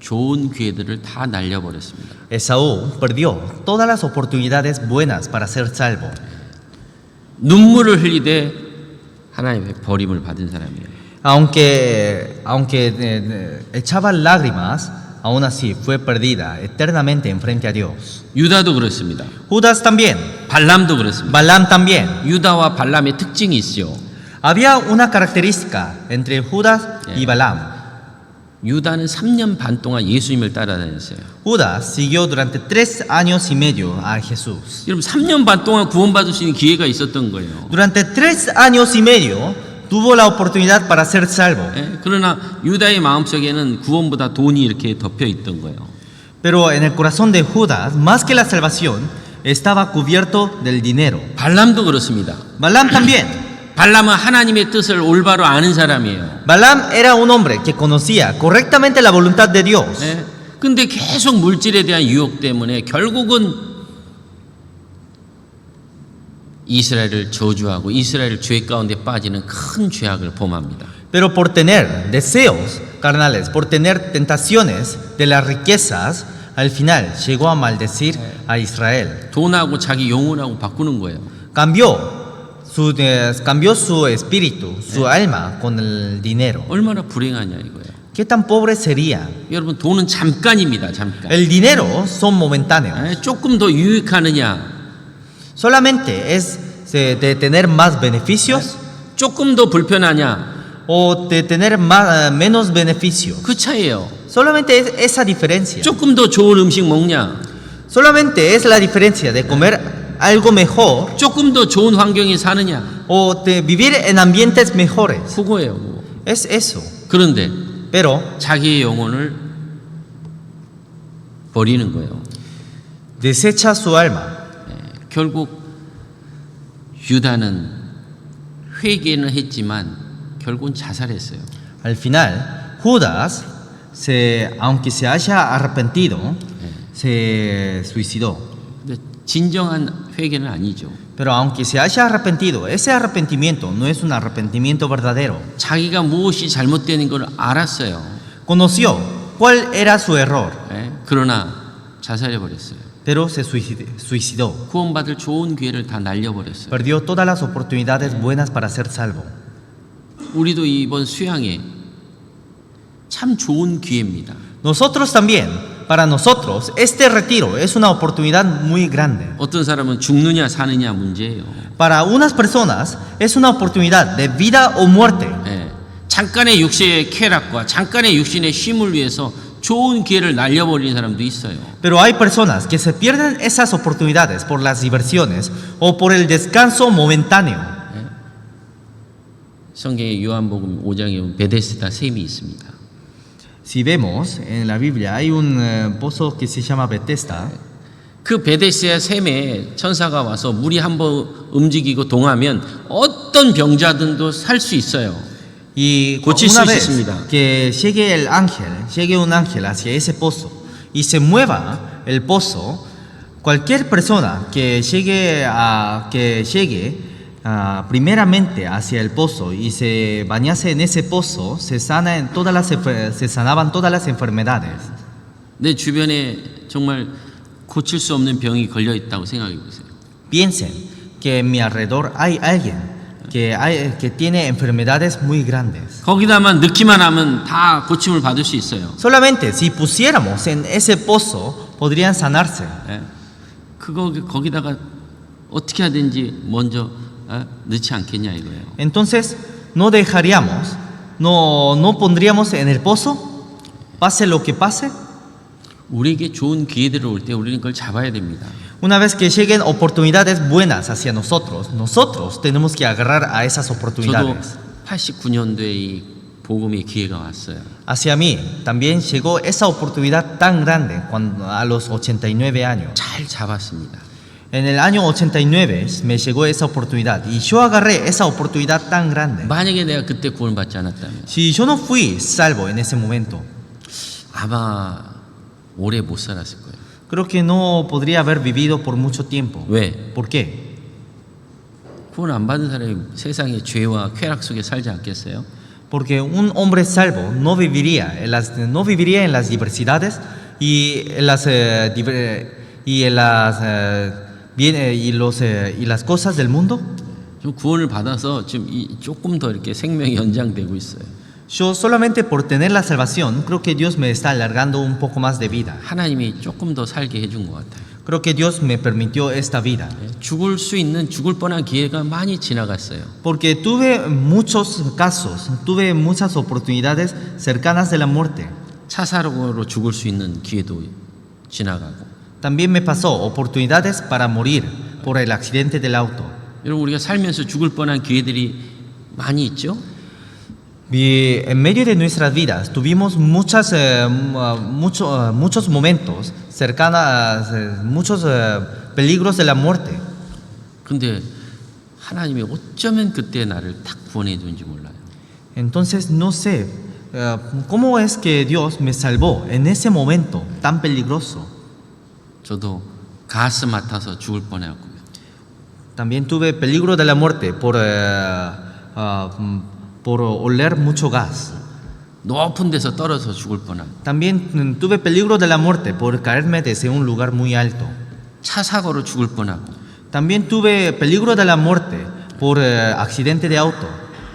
좋은 기회들을 다 날려버렸습니다. Esaú perdió todas las oportunidades buenas para ser salvo. 눈물을 흘리되 하나님의 버림을 받은 사람이에요. Aunque echaba lágrimas, aún así fue perdida eternamente enfrente a Dios. 유다도 그렇습니다. Judas también, 발람도 그렇습니다. Balaam también. 유다와 발람의 특징이 있죠. Había una característica entre Judas y Balaam. 유다는 3년 반 동안 예수님을 따라다녔어요. Judas siguió durante 3 años y medio a Jesús. 여러분 3년 반 동안 구원받을 수 있는 기회가 있었던 거예요. Durante 3 años y medio tuvo la oportunidad para ser salvo. 그러나 유다의 마음속에는 구원보다 돈이 이렇게 덮여 있던 거예요. Pero en el corazón de Judas, más que la salvación, estaba cubierto del dinero. 발람도 그렇습니다. Balaam también. 발람은 하나님의 뜻을 올바로 아는 사람이에요. Balaam era un hombre que conocía correctamente la voluntad de Dios. 근데 계속 물질에 대한 유혹 때문에 결국은 이스라엘을 저주하고 이스라엘 죄 가운데 빠지는 큰 죄악을 범합니다. Pero por tener deseos carnales, por tener tentaciones de las riquezas, al final llegó a maldecir a Israel. 돈하고 자기 영혼하고 바꾸는 거예요. Cambió su espíritu, su alma con el dinero. 얼마나 불행하냐 이거예요. ¿Qué tan pobres serían? 여러분 돈은 잠깐입니다. 잠깐. El dinero son momentáneos. 조금 더 유익하느냐, Solamente es de tener más beneficios 조금 더 불편하냐, o de tener menos beneficios. 그 차이예요. Solamente es esa diferencia. 조금 더 좋은 음식 먹냐, Solamente es la diferencia de comer algo mejor 조금 더 좋은 환경에 사느냐, o de vivir en ambientes mejores. 그거예요. 그거. Es eso. 그런데 Pero 자기의 영혼을 버리는 거예요. desecha su alma. 결국 유다는 회개는 했지만 결국은 자살했어요. Al final, Judas, aunque se haya arrepentido, se suicidó. 근데 진정한 회개는 아니죠. Pero aunque se haya arrepentido, ese arrepentimiento no es un arrepentimiento verdadero. 자기가 무엇이 잘못되는 걸 알았어요. Conoció cuál era su error, 그러나 자살해버렸어요. pero se suicidó. 구원받을 좋은 기회를 다 날려버렸어요. Perdió todas las oportunidades buenas para ser salvo. 우리도 이번 수양에 참 좋은 기회입니다. Nosotros también, para nosotros, este retiro es una oportunidad muy grande. 어떤 사람은 죽느냐 사느냐 문제예요. Para unas personas es una oportunidad de vida o muerte. 잠깐의 육신의 쾌락과 잠깐의 육신의 쉼을 위해서 좋은 기회를 날려버리는 사람도 있어요. Pero hay personas que se pierden esas oportunidades por las diversiones o por el descanso momentáneo. 성경의 요한복음 5장에 보면 베데스다 샘이 있습니다. Si vemos en la Biblia hay un pozo que se llama Bethesda. 그 베데스다 샘에 천사가 와서 물이 한번 움직이고 동하면 어떤 병자든도 살 수 있어요. Y 고칠 una 수 vez 있습니다. que llegue un ángel hacia ese pozo y se mueva el pozo, cualquier persona que llegue primeramente hacia el pozo y se bañase en ese pozo, se sanaban todas las enfermedades. 내 주변에 정말 고칠 수 없는 병이 걸려 있다고 생각해 보세요. Piensen que en mi alrededor hay alguien que tiene enfermedades muy grandes. 거기다만 넣기만 하면 다 고침을 받을 수 있어요. Solamente si pusiéramos en ese pozo podrían sanarse. 거기다가 어떻게 하든지 먼저 넣지 않겠냐 이거예요. Entonces no pondríamos en el pozo, pase lo que pase. 우리에게 좋은 기회들이 올 때 우리는 그걸 잡아야 됩니다. Una vez que lleguen oportunidades buenas hacia nosotros tenemos que agarrar a esas 저도 oportunidades. 89년도에 이 복음의 기회가 왔어요. Hacia mí también llegó esa oportunidad tan grande a los 89 años. 잘 잡았습니다. En el año 89 me llegó esa oportunidad y yo agarré esa oportunidad tan grande. 만약에 내가 그때 구원받지 않았다면 Si yo no fui salvo en ese momento, 아마 오래 못 살았을 거예요. creo que no podría haber vivido por mucho tiempo. 왜? ¿Por qué? 구원 안 받은 사람이 세상의 죄와 쾌락 속에 살지 않겠어요? Porque un hombre salvo no viviría en las diversidades y en las cosas del mundo. 좀 구원을 받아서 지금 조금 더 이렇게 생명이 연장되고 있어요. Yo solamente por tener la salvación creo que Dios me está alargando un poco más de vida. 하나님이 조금 더 살게 해준 것 같아요. Creo que Dios me permitió esta vida. 죽을 뻔한 기회가 많이 지나갔어요. Porque tuve muchos casos, tuve muchas oportunidades cercanas de la muerte. 차 사고로 죽을 수 있는 기회도 지나가고. También me pasó oportunidades para morir por el accidente del auto. 여러분 우리가 sal면서 죽을 뻔한 기회들이 많이 있죠? Y en medio de nuestras vidas tuvimos muchos momentos cercanos, muchos peligros de la muerte. 근데 하나님이 어쩌면 그때 나를 딱 구원해 준지 몰라요. Entonces no sé cómo es que Dios me salvó en ese momento tan peligroso. 저도 가스 맡아서 죽을 뻔했고요. También tuve peligro de la muerte por oler mucho gas. 높은 데서 떨어져 죽을 뻔하고. También tuve peligro de la muerte por caerme desde un lugar muy alto. 차 사고로 죽을 뻔하고. También tuve peligro de la muerte por accidente de auto.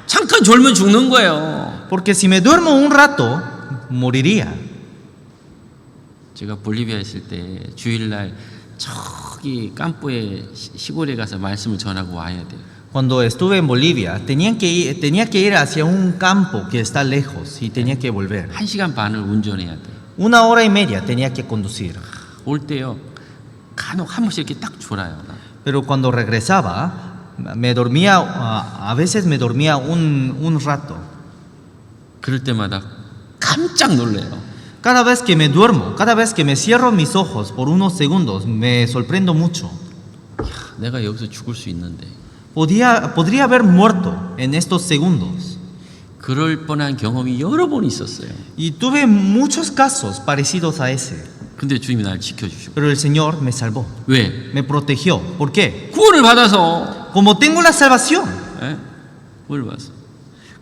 잠깐 졸면 죽는 거예요. Porque si me duermo un rato, moriría. 제가 볼리비아 있을 때 주일날 저기 깜푸에 시골에 가서 말씀을 전하고 와야 돼요. Cuando estuve en Bolivia, tenía que ir hacia un campo que está lejos y tenía que volver. 1시간 반을 운전해야 돼. 1 hora y media tenía que conducir. 올 때요. 간혹 한 번씩 이렇게 딱 졸아요. 나. Pero cuando regresaba, me dormía, a veces me dormía un rato. 그럴 때마다 깜짝 놀래요. Cada vez que me duermo, cada vez que me cierro mis ojos por unos segundos, me sorprendo mucho. 내가 여기서 죽을 수 있는데. Podría haber muerto en estos segundos. 그럴 뻔한 경험이 여러 번 있었어요. Y tuve muchos casos parecidos a ese. 근데 주님이 날 지켜주시고. Pero el Señor me salvó, 왜? me protegió. ¿Por qué? 구원을 받아서. Como tengo la salvación. 예? 구원을 받아서.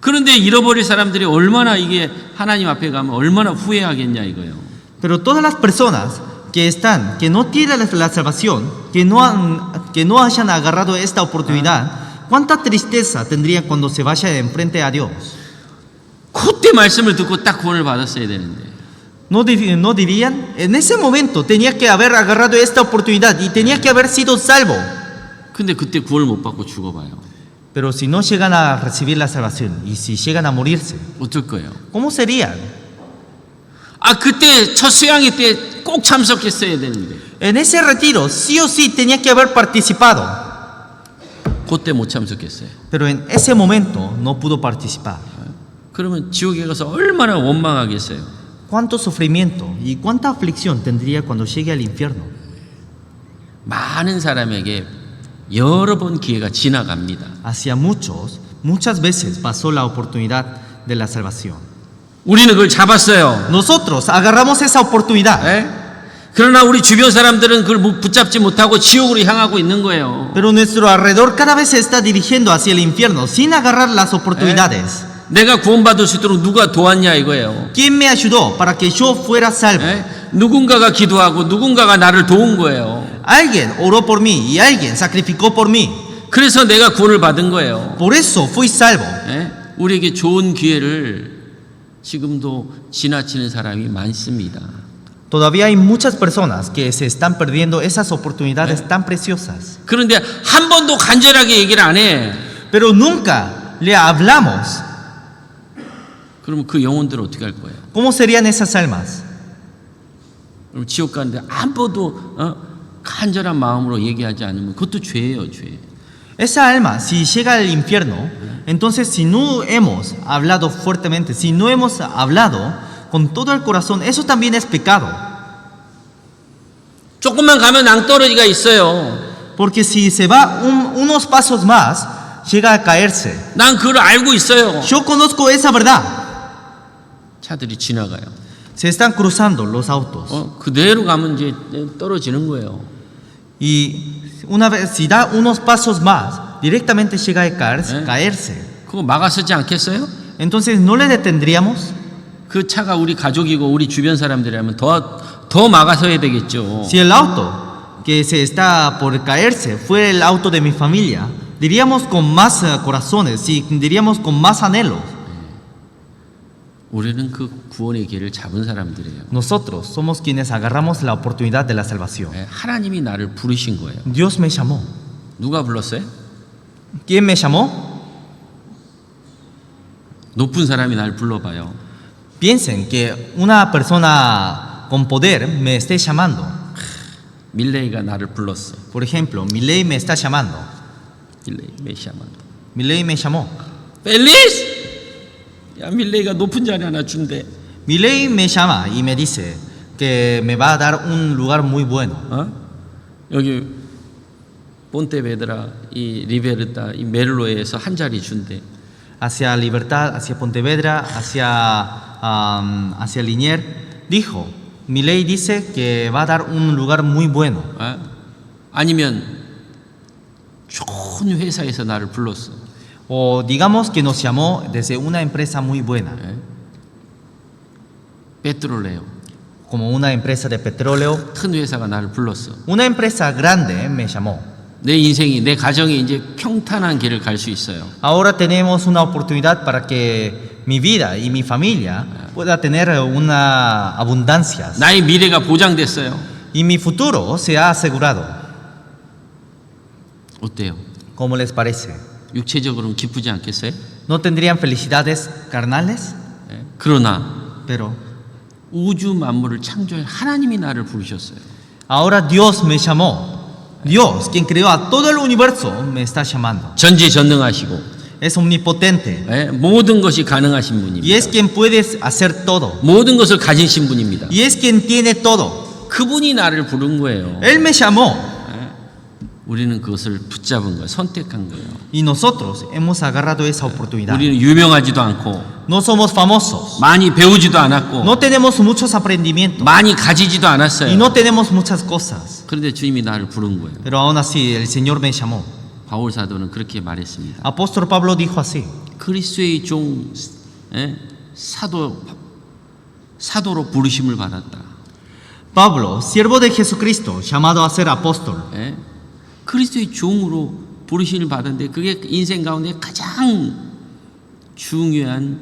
그런데 잃어버릴 사람들이 얼마나 이게 하나님 앞에 가면 얼마나 후회하겠냐 이거예요. Pero todas las personas que no tienen la salvación, que no hayan agarrado esta oportunidad, ¿cuánta tristeza tendrían cuando se vayan enfrente a Dios? 그때 말씀을 듣고 딱 구원을 받았어야 되는데. ¿No dirían? En ese momento tenía que haber agarrado esta oportunidad y tenía que haber sido salvo. 근데 그때 구원을 못 받고 죽어봐요. Pero si no llegan a recibir la salvación y si llegan a morirse, 어쩔 거예요? ¿cómo serían? 아 그때 첫 수양회 때 꼭 참석했어야 되는데. En ese retiro sí o sí tenía que haber participado, 그때 못 참석했어요. pero en ese momento no pudo participar. 그러면 지옥에 가서 얼마나 원망하겠어요. ¿Cuánto sufrimiento y cuánta aflicción tendría cuando llegue al infierno? 많은 사람에게 여러 번 기회가 지나갑니다. Hacia muchas veces pasó la oportunidad de la salvación. 우리는 그걸 잡았어요. Nosotros agarramos esa oportunidad, 예? 그러나 우리 주변 사람들은 그걸 붙잡지 못하고 지옥으로 향하고 있는 거예요. pero nuestro alrededor cada vez se está dirigiendo hacia el infierno sin agarrar las oportunidades. 내가 구원받을 수 있도록 누가 도왔냐 이거예요. ¿Quién me ayudó para que yo fuera salvo? 예? 누군가가 기도하고 누군가가 나를 도운 거예요. Alguien oró por mí y alguien sacrificó por mí. 그래서 내가 구원을 받은 거예요. Por eso fui salvo. 예? 우리에게 좋은 기회를 지금도 지나치는 사람이 많습니다. Todavía hay muchas personas que se están perdiendo esas oportunidades tan preciosas. 그런데 한 번도 간절하게 얘기를 안 해. Pero nunca le hablamos. 그러면 그 영혼들은 어떻게 할 거예요? ¿Cómo serían esas almas? 그럼 지옥 가는데 한 번도 간절한 마음으로 얘기하지 않으면 그것도 죄예요, 죄. Esa alma, si llega al infierno, entonces si no hemos hablado fuertemente, si no hemos hablado con todo el corazón, eso también es pecado. 조금만 가면 낭떠러지가 있어요. Porque si se va unos pasos más, llega a caerse. 난 그걸 알고 있어요. Yo conozco esa verdad. 차들이 지나가요. Se están cruzando los autos. 그대로 가면 이제 떨어지는 거예요. Y una vez, si da unos pasos más, directamente llega a caerse. 그거 막아서지 않겠어요? Entonces, ¿no le detendríamos? 그 차가 우리 가족이고 우리 주변 사람들이라면 더 막아서야 되겠죠. Si el auto que se está por caerse fue el auto de mi familia, diríamos con más corazones y diríamos con más anhelos. 우리는 그 구원의 길을 잡은 사람들이에요. Nosotros somos quienes agarramos la oportunidad de la salvación. 하나님이 나를 부르신 거예요. Dios me llamó. 누가 불렀어요? ¿Quién me llamó? 높은 사람이 날 불러봐요. Piensen que una persona con poder me esté llamando. 밀레이가 나를 불렀어. Por ejemplo, Milei me está llamando. 밀레이 메시아만. Milei me llamó. 펠리스! 야 밀레이가 높은 자리 하나 준대. Milei me llama y me dice que me va a dar un lugar muy bueno. 여기 폰테베드라 이 리베르타 이 멜로에서 한 자리 준대. Hacia Libertad, hacia Pontevedra, hacia Liniers, dijo, Milei dice que va a dar un lugar muy bueno. 아니면 좋은 회사에서 나를 불렀어. O digamos que nos llamó desde una empresa muy buena, 페트롤레오. como una empresa de petróleo. 큰 회사가 나를 불렀어. Una empresa grande me llamó. 내 인생이 내 가정이 이제 평탄한 길을 갈 수 있어요. Ahora tenemos una oportunidad para que mi vida y mi familia pueda tener una abundancia 나의 미래가 보장됐어요. y mi futuro se ha asegurado. 어때요? ¿Cómo les parece? 육체적으로는 기쁘지 않겠어요? ¿No tendrían felicidades carnales? 예. 그러나 Pero 우주 만물을 창조한 하나님이 나를 부르셨어요. ahora Dios me llamó. Dios, quien creó a todo el universo, me está llamando. 전지전능하시고 Es omnipotente 예. 모든 것이 가능하신 y 분입니다. es quien puede hacer todo. 모든 것을 가지신 분입니다. Y es quien tiene todo. 그분이 나를 부른 거예요. Él me llamó 우리는 그것을 붙잡은 거예요. 선택한 거예요. y nosotros hemos agarrado esa oportunidad. 우리는 유명하지도 않고 No somos famosos, 많이 배우지도 않았고 no tenemos muchos aprendimientos 많이 가지지도 y 않았어요. no tenemos muchas cosas. 그런데 주님이 나를 부른 거예요. Pero aún así el Señor me llamó. 바울 사도는 그렇게 말했습니다. Apóstol Pablo dijo así: 그리스도의 종 사도로 부르심을 받았다. Pablo, siervo de Jesucristo, llamado a ser apóstol. 예? 그리스도의 종으로 부르심을 받았는데 그게 인생 가운데 가장 중요한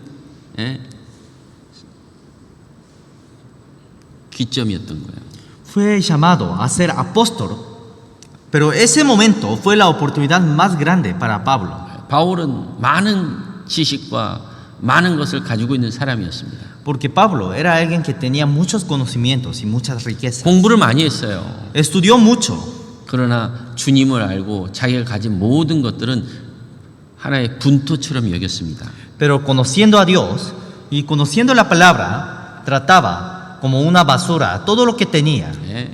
기점이었던 거예요. Fue llamado a ser apóstol, pero ese momento fue la oportunidad más grande para Pablo. 바울은 많은 지식과 많은 것을 가지고 있는 사람이었습니다. Porque Pablo era alguien que tenía muchos conocimientos y muchas riquezas. 공부를 많이 했어요. Estudió mucho, 그러나 주님을 알고 자기가 가진 모든 것들은 하나의 분토처럼 여겼습니다. pero conociendo a Dios y conociendo la palabra, trataba como una basura todo lo que tenía, 예.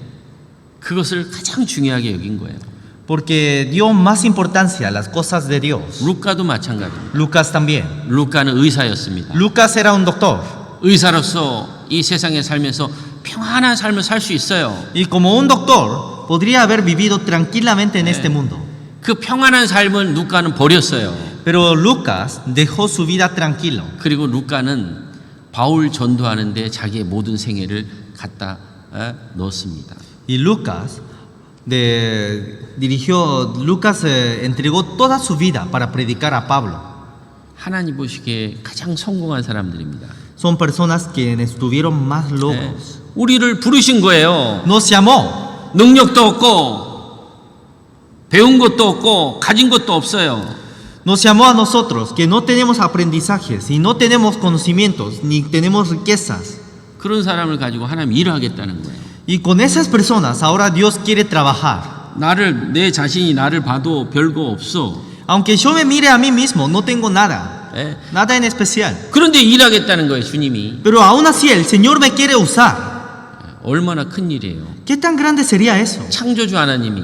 그것을 가장 중요하게 여긴 거예요. porque dio más importancia a las cosas de Dios. 루카도 마찬가지입니다. Lucas también. 루카는 의사였습니다. Lucas era un doctor 의사로서 이 세상에 살면서 평안한 삶을 살 수 있어요. y como un doctor podría haber vivido tranquilamente en este mundo. 그 평안한 삶을 루카는 버렸어요. Pero Lucas dejó su vida tranquilo. 그리고 루카는 바울 전도하는데 자기의 모든 생애를 갖다 넣었습니다. Y Lucas entregó toda su vida para predicar a Pablo. 하나님 보시기에 가장 성공한 사람들입니다. Son personas quienes tuvieron más logros. 우리를 부르신 거예요. Nos llamó. 능력도 없고 배운 것도 없고 가진 것도 없어요. Nos llamó a nosotros que no tenemos aprendizajes y no tenemos conocimientos ni tenemos riquezas. 그런 사람을 가지고 하나님 일을 하겠다는 거예요. Y con esas personas ahora Dios quiere trabajar. 내 자신이 나를 봐도 별거 없어. Aunque yo me mire a mí mismo, no tengo nada. 예. Nada en especial. 그런데 일하겠다는 거예요, 주님이. Pero aún así el Señor me quiere usar. 얼마나 큰 일이에요. ¿Qué tan grande sería eso? 창조주 하나님이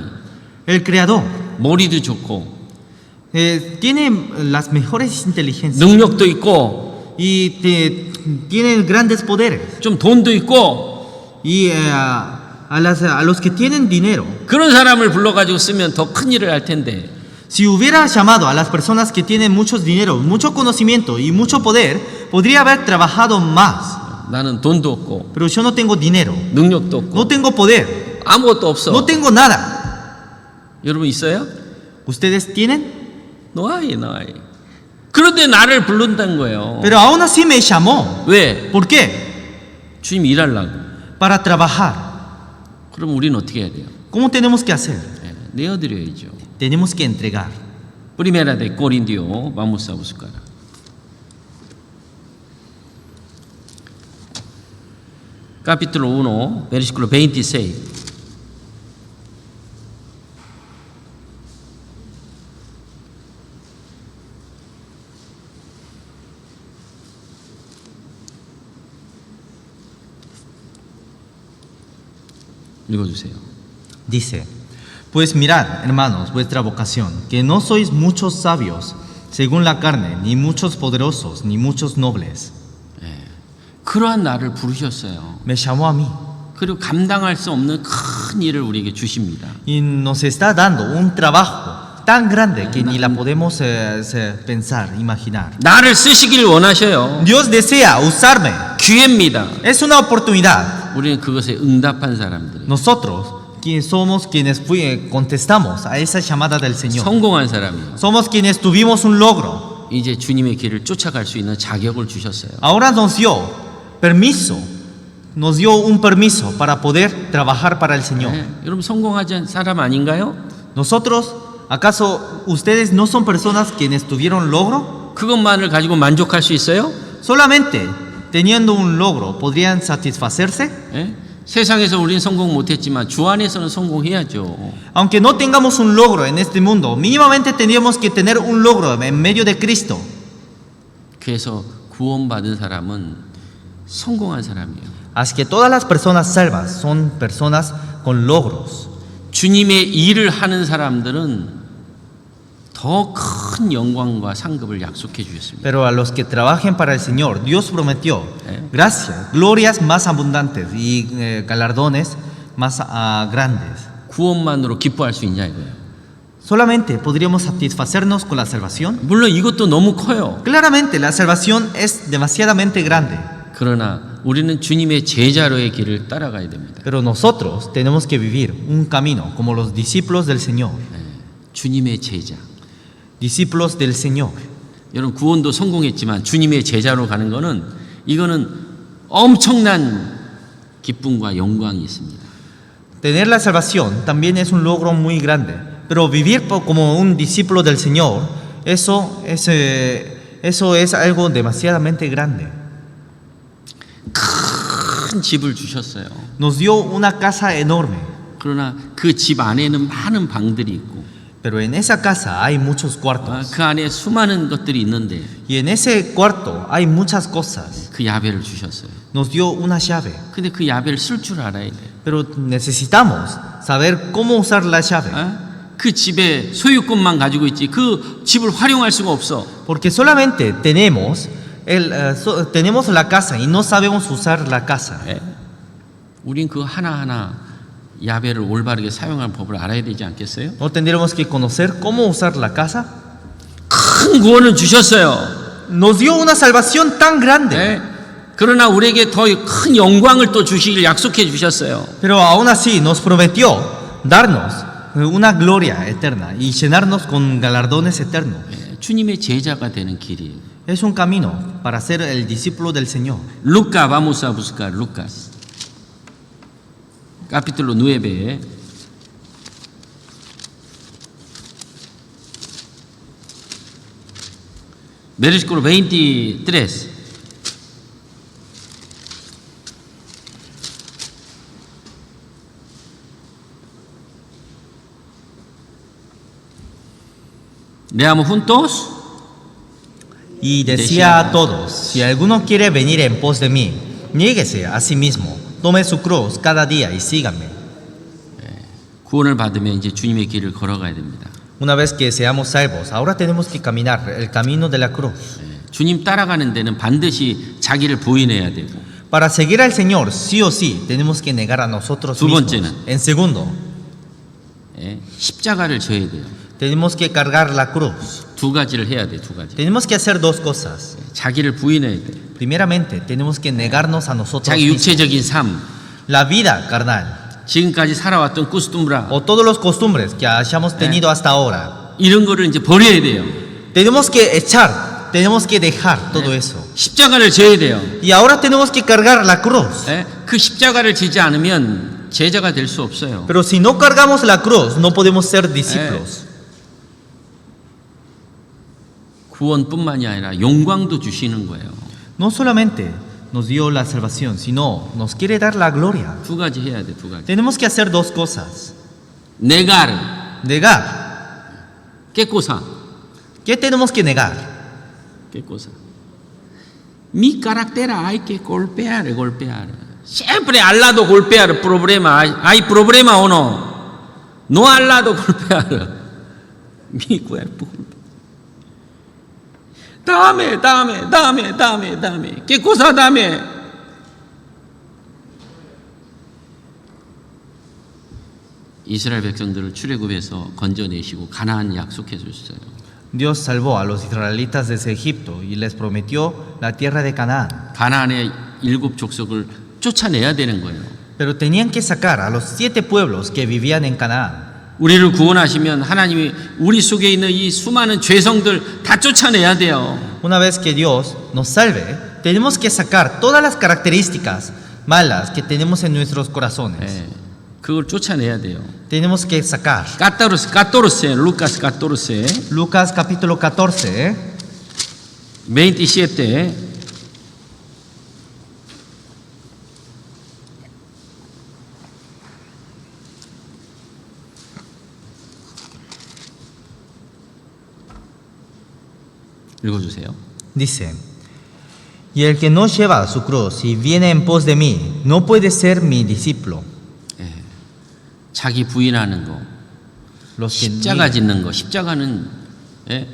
El Creador 머리도 좋고 tiene las mejores inteligencias 능력도 있고 y tiene grandes poderes. 좀 돈도 있고 Y a los que tienen dinero, 그런 사람을 불러가지고 쓰면 더 큰 일을 할 텐데 si hubiera llamado a las personas que tienen mucho dinero, mucho conocimiento y mucho poder, podría haber trabajado más. 나는 돈도 없고 Pero yo no tengo dinero, 능력도 없고 no tengo poder, 아무것도 없어. no tengo nada. 여러분 있어요? ¿Ustedes tienen? No hay. 그런데 나를 부른다는 거예요. Pero aún así me llamó. 왜? ¿Por qué? 주님 일하려고. Para trabajar. 그럼 우리는 어떻게 해야 돼요? ¿Cómo tenemos que hacer? 내어드려야죠. Tenemos que entregar. Primera de Corintios, vamos a buscar. Capítulo 1, versículo 26. 읽어주세요. Dice: Pues mirad, hermanos, vuestra vocación, que no sois muchos sabios según la carne, ni muchos poderosos, ni muchos nobles. 그러한 나를 부르셨어요. Me llamó a mí 그리고 감당할 수 없는 큰 일을 우리에게 주십니다. y nos está dando un trabajo tan grande que ni la podemos pensar, imaginar. 나를 쓰시길 원하셔요. Dios desea usarme. 기회입니다. Es una oportunidad. 우리는 그것에 응답한 사람들이에요. Nosotros somos quienes contestamos a esa llamada del Señor. 성공한 사람이에요. Somos quienes tuvimos un logro. 이제 주님의 길을 쫓아갈 수 있는 자격을 주셨어요. Ahora nos dio permiso, nos dio un permiso para poder trabajar para el Señor. 네, 여러분 성공하지 사람 아닌가요? Nosotros, ¿acaso ustedes no son personas quienes tuvieron logro? 그것만을 가지고 만족할 수 있어요? Solamente teniendo un logro podrían satisfacerse. 예? 세상에서 우리는 성공 못했지만 주 안에서는 성공해야죠. Aunque no tengamos un logro en este mundo, mínimamente tendríamos que tener un logro en medio de Cristo. 그래서 구원받은 사람은 성공한 사람이에요. Así que todas las personas salvas son personas con logros. 주님의 일을 하는 사람들은 더 큰 영광과 상급을 약속해 주셨습니다. Pero a los que trabajen para el Señor, Dios prometió gracias, glorias más abundantes y galardones más grandes. 구원만으로 기뻐할 수 있냐 이거예요. ¿Solamente podríamos satisfacernos con la salvación? 물론 이것도 너무 커요. Claramente la salvación es demasiadamente grande. 그러나 우리는 주님의 제자로의 길을 따라가야 됩니다. Pero nosotros tenemos que vivir un camino como los discípulos del Señor. 주님의 제자. Discípulos del Señor. 여러분 구원도 성공했지만 주님의 제자로 가는 거는 이거는 엄청난 기쁨과 영광이 있습니다. Tener la salvación también es un logro muy grande, pero vivir como un discípulo del Señor, eso es algo demasiadamente grande. 큰 집을 주셨어요. Nos dio una casa enorme, 그러나 그 집 안에는 많은 방들이 있고 pero en esa casa hay muchos cuartos. 그 안에 수많은 것들이 있는데 Y en ese cuarto hay muchas cosas. 그 야벨을 주셨어요. Nos dio una llave, 근데 그 야벨을 쓸 줄 알아야 돼요. pero necesitamos saber cómo usar la llave. 그 집의 소유권만 가지고 있지 그 집을 활용할 수가 없어. Porque solamente tenemos la casa y no sabemos usar la casa. 우린 그 하나하나 야벨을 올바르게 사용할 법을 알아야 되지 않겠어요? ¿No tendríamos que conocer cómo usar la casa? 큰 구원을 주셨어요. Nos dio una salvación tan grande. 그러나 우리에게 더 큰 영광을 또 주시길 약속해 주셨어요. Pero aún así nos prometió darnos una gloria eterna y llenarnos con galardones eternos. 주님의 제자가 되는 길이에요. Es un camino para ser el discípulo del Señor. Lucas, vamos a buscar Lucas. Capítulo 9. Versículo 23. Leamos juntos. Y decía a todos, si alguno quiere venir en pos de mí, niéguese a sí mismo, tome su cruz cada día y síganme. 구원을 받으면 이제 주님의 길을 걸어가야 됩니다. Una vez que seamos salvos, ahora tenemos que caminar el camino de la cruz. 주님 따라가는 데는 반드시 자기를 부인해야 되고. Para seguir al Señor, sí o sí, tenemos que negar a nosotros 두 mismos. 번째는 En segundo, 십자가를 져야 돼요. tenemos que cargar la cruz. 두 가지를 해야 돼, 두 가지. Tenemos que hacer dos cosas. 자기를 부인해야 돼. Primeramente, tenemos que negarnos a nosotros 자기 mismos. 육체적인 삶, La vida carnal 지금까지 살아왔던 꾸스tum브라 o todos los costumbres que hayamos tenido hasta ahora. 이런 거를 이제 버려야 돼요. Tenemos que echar, tenemos que dejar todo eso. 십자가를 져야 돼요. Y ahora tenemos que cargar la cruz. 그 십자가를 지지 않으면 제자가 될 수 없어요. Pero si no cargamos la cruz, no podemos ser discípulos. 구원뿐만이 아니라 영광도 주시는 거예요. No solamente nos dio la salvación, sino nos quiere dar la gloria. 두 가지 해야 돼, 두 가지. Tenemos que hacer dos cosas. negar, Negar. ¿qué cosa? ¿Qué tenemos que negar? ¿Qué cosa? Mi carácter hay que golpear. Siempre al lado golpear problema. ¿Hay problema o no? No al lado golpear. Mi cuerpo. Dame. ¿Qué cosa dame? 이스라엘 백성들을 출애굽에서 건져내시고 가나안 약속해 주셨어요. Dios salvó a los israelitas desde Egipto y les prometió la tierra de Canaán. 가나안의 7 족속을 쫓아내야 되는 거예요. Pero tenían que sacar a los 7 pueblos que vivían en Canaán. 우리를 구원하시면 하나님이 우리 속에 있는 이 수많은 죄성들 다 쫓아내야 돼요. Una vez que Dios nos salve, tenemos que sacar todas las características malas que tenemos en nuestros corazones. 예, 그걸 쫓아내야 돼요. Tenemos que sacar. 까토르세, 루카스 까토르세, Lucas capítulo 14, 27. 읽어주세요. dice: Y el que no lleva su cruz y viene en pos de mí, no puede ser mi discípulo. 예, 자기 부인하는 거, Los que 십자가 niegan. 짓는 거, 십자가는 예,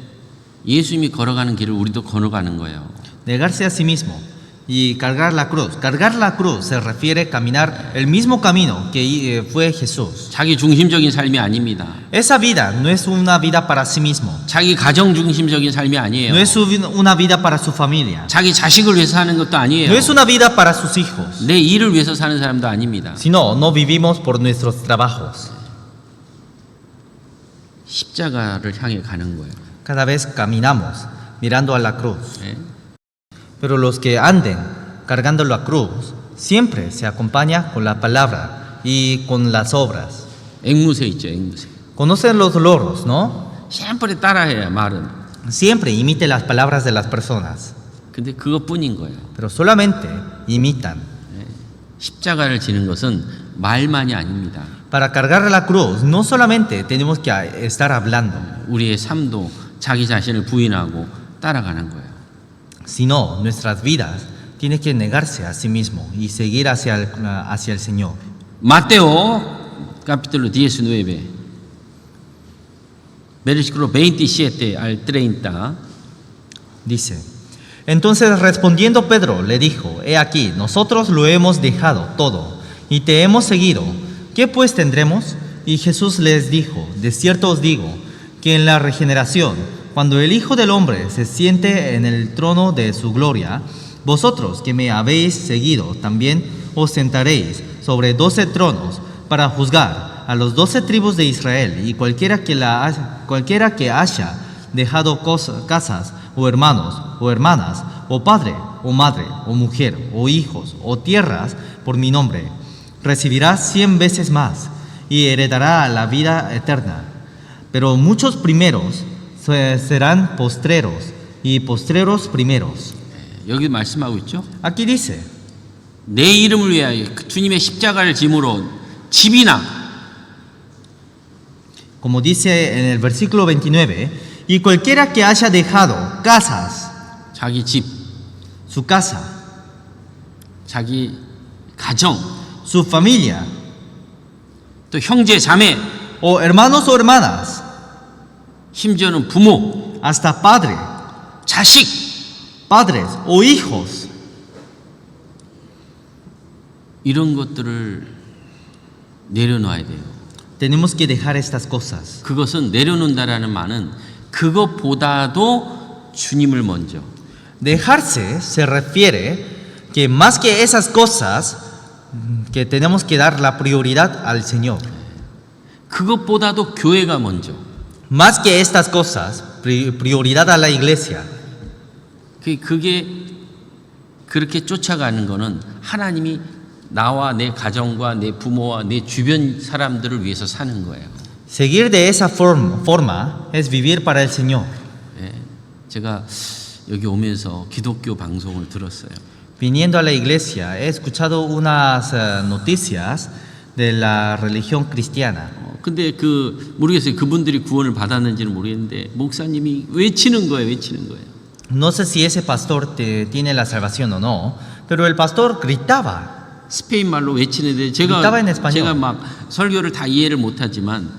예수님이 걸어가는 길을 우리도 걸어가는 거예요. Negarse a sí mismo y cargar la cruz. Cargar la cruz se refiere a caminar el mismo camino que fue Jesús. 자기 중심적인 삶이 아닙니다. Esa vida no es una vida para sí mismo, 자기 가정 중심적인 삶이 아니에요. no es una vida para su familia, 자기 자식을 위해서 사는 것도 아니에요. no es una vida para sus hijos, 내 일을 위해서 사는 사람도 아닙니다. sino no vivimos por nuestros trabajos. 십자가를 향해 가는 거예요. Cada vez caminamos mirando a la cruz. 예. Pero los que anden cargando la cruz siempre se acompaña con la palabra y con las obras. 앵무새 있죠, 앵무새. Conocen los loros, ¿no? 샴푸리 따라해요, 말은. Siempre imite las palabras de las personas, 근데 그것뿐인 거예요. pero solamente imitan. 십자가를 지는 것은 말만이 아닙니다. Para cargar la cruz no solamente tenemos que estar hablando, 우리의 삶도 자기 자신을 부인하고 따라가는 거예요. sino nuestras vidas tienen que negarse a sí mismo y seguir hacia el Señor. Mateo capítulo 19, versículo 27 al 30. Dice: Entonces respondiendo Pedro le dijo: He aquí, nosotros lo hemos dejado todo y te hemos seguido. ¿Qué pues tendremos? Y Jesús les dijo: De cierto os digo que en la regeneración, cuando el Hijo del Hombre se siente en el trono de su gloria, vosotros que me habéis seguido también os sentaréis sobre 12 tronos para juzgar a los 12 tribus de Israel, y cualquiera que haya dejado casas o hermanos o hermanas o padre o madre o mujer o hijos o tierras por mi nombre, recibirá 100 veces más y heredará la vida eterna. Pero muchos primeros serán postreros y postreros primeros. 여기 말씀하고 있죠. Aquí dice: 내 이름을 위하여 주님의 십자가를 짐으로 집이나 como dice en el versículo 29, y cualquiera que haya dejado casas, 자기 집, su casa, 자기 가정, su familia, 또 형제 자매, o hermanos o hermanas, 심지어는 부모, hasta padre, 자식, padres o hijos, 이런 것들을 내려놔야 돼요. tenemos que dejar estas cosas. 그것은 내려놓는다라는 말은 그것보다도 주님을 먼저, Dejarse se refiere que más que esas cosas, que tenemos que dar la prioridad al Señor. 그것보다도 교회가 먼저. Más que estas cosas, prioridad a la iglesia. 그게 그렇게 쫓아가는 거는 하나님이 나와 내 가정과 내 부모와 내 주변 사람들을 위해서 사는 거예요. Seguir de esa forma es vivir para el Señor. 예, 제가 여기 오면서 기독교 방송을 들었어요. Viniendo a la iglesia, he escuchado unas noticias de la religión cristiana. 근데 모르겠어요. 그분들이 구원을 받았는지는 모르겠는데 목사님이 외치는 거예요. No sé si ese pastor tiene la salvación o no, pero el pastor gritaba. 스페인 말로 외치는데 Gritaba en español. 제가 막 설교를 다 이해를 못하지만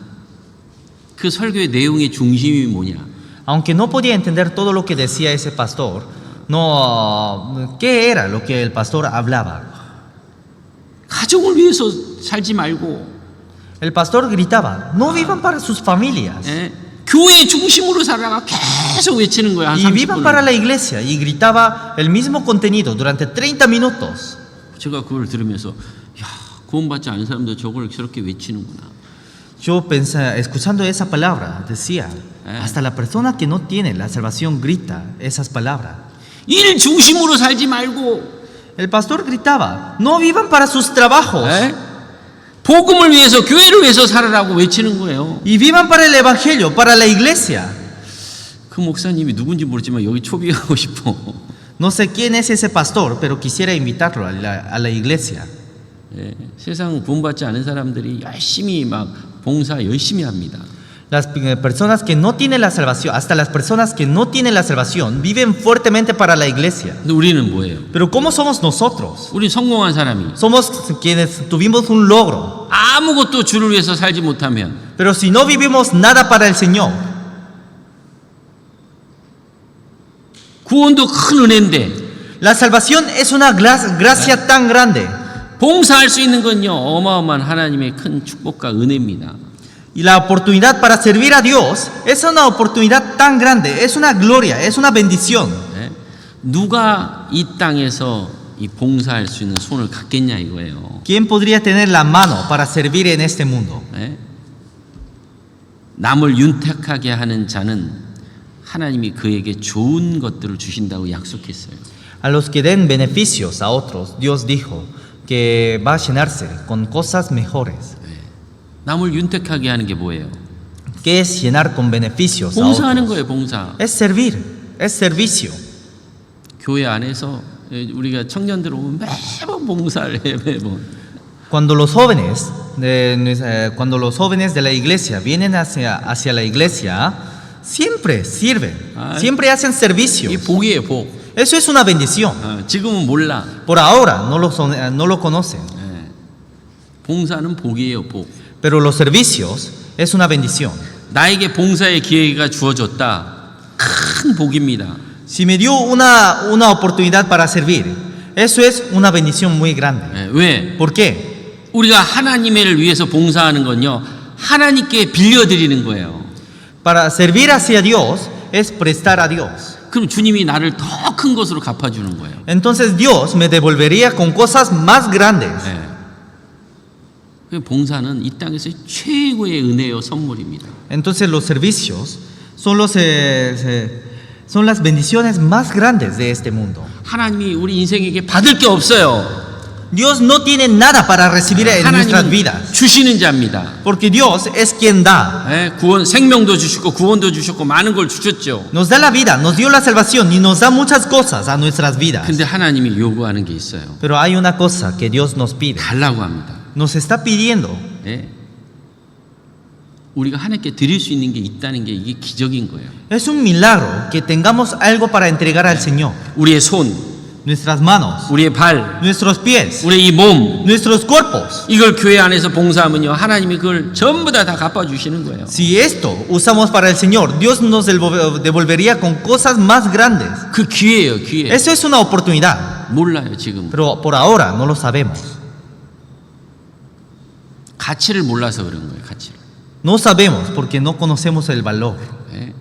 그 설교의 내용의 중심이 뭐냐? Aunque no podía entender todo lo que decía ese pastor, ¿qué era lo que el pastor hablaba? 가정을 위해서 살지 말고 El pastor gritaba: no vivan para sus familias, 예, 교회 중심으로 살아가 계속 외치는 거야. 한 y vivan para 30분을. la iglesia. Y gritaba el mismo contenido durante 30 minutos. 제가 그걸 들으면서 야, 구원받지 않은 사람도 저걸 저렇게 외치는구나. Yo pensé, escuchando esa palabra, decía, hasta la persona que no tiene la salvación grita esas palabras. 일 중심으로 살지 말고 El pastor gritaba, no vivan para sus trabajos 에? 복음을 위해서 교회를 위해서 살아라고 외치는 거예요. y vivan para el evangelio, para la iglesia. 그 목사님이 누군지 모르지만 여기 초빙하고 싶어. No sé quién es ese pastor, pero quisiera invitarlo a la iglesia. 예, 세상 구원받지 않은 사람들이 열심히 막 봉사 열심히 합니다. Las personas que no tienen la salvación, hasta las personas que no tienen la salvación, viven fuertemente para la iglesia. 근데 우리는 뭐예요? Pero ¿cómo somos nosotros? 우리 성공한 사람이 Somos quienes tuvimos un logro. 아무것도 주를 위해서 살지 못하면 Pero si no vivimos nada para el Señor, 구원도 큰 은혜인데 la salvación es una gracia tan grande. 봉사할 수 있는 건요 어마어마한 하나님의 큰 축복과 은혜입니다. Y la oportunidad para servir a Dios es una oportunidad tan grande, es una gloria, es una bendición. 예? 누가 이 땅에서 이 봉사할 수 있는 손을 갖겠냐 이거예요. ¿Quién podría tener la mano para servir en este mundo? 예? 남을 윤택하게 하는 자는 하나님이 그에게 좋은 것들을 주신다고 약속했어요. A los que den beneficios a otros, Dios dijo que va a llenarse con cosas mejores. 남을 윤택하게 하는 게 뭐예요? ¿Qué es llenar con beneficios a 봉사하는 otros? 거예요, 봉사. Es servir, es servicio. 교회 안에서 우리가 청년들 오면 매번 봉사를 해, 매번. Cuando los jóvenes de la iglesia vienen hacia la iglesia, siempre sirven, siempre hacen servicio. 이 복이에요, 복. Eso es una bendición. 지금은 몰라. Por ahora no lo conocen, 예. 봉사는 복이에요, 복. pero los servicios es una bendición. 나에게 봉사의 기회가 주어졌다. 큰 복입니다. Si me dio una oportunidad para servir, eso es una bendición muy grande. 예, 왜? ¿Por qué? 우리가 하나님을 위해서 봉사하는 건요, 하나님께 빌려드리는 거예요. Para servir hacia Dios es prestar a Dios. 그럼 주님이 나를 더 큰 것으로 갚아주는 거예요. Entonces Dios me devolvería con cosas más grandes. 예. 그 봉사는 이 땅에서 최고의 은혜요 선물입니다. Entonces los servicios son las bendiciones más grandes de este mundo. 하나님이 우리 인생에게 받을 게 없어요. Dios no tiene nada para recibir en nuestras 하나님은 vidas, 주시는 자입니다. porque Dios es quien da. 예, 구원, 생명도 주시고 구원도 주셨고 많은 걸 주셨죠. Nos da la vida, nos dio la salvación y nos da muchas cosas a nuestras vidas. 근데 하나님이 요구하는 게 있어요. Pero hay una cosa que Dios nos pide. 달라고 합니다. Nos está pidiendo. 예. 우리가 하나님께 드릴 수 있는 게 있다는 게 이게 기적인 거예요. Es un milagro que tengamos algo para entregar al Señor. 우리의 손, Nuestras manos, 우리의 발, nuestros pies, 우리의 이 몸, nuestros cuerpos. 이걸 교회 안에서 봉사하면요 하나님이 그걸 전부 다 갚아주시는 거예요. Si esto usamos para el Señor, Dios nos devolvería con cosas más grandes. 그 기회예요, 기회. Eso es una oportunidad, 몰라요 지금. pero por ahora no lo sabemos. 가치를 몰라서 그런 거예요, 가치를. No sabemos porque no conocemos el valor. 예?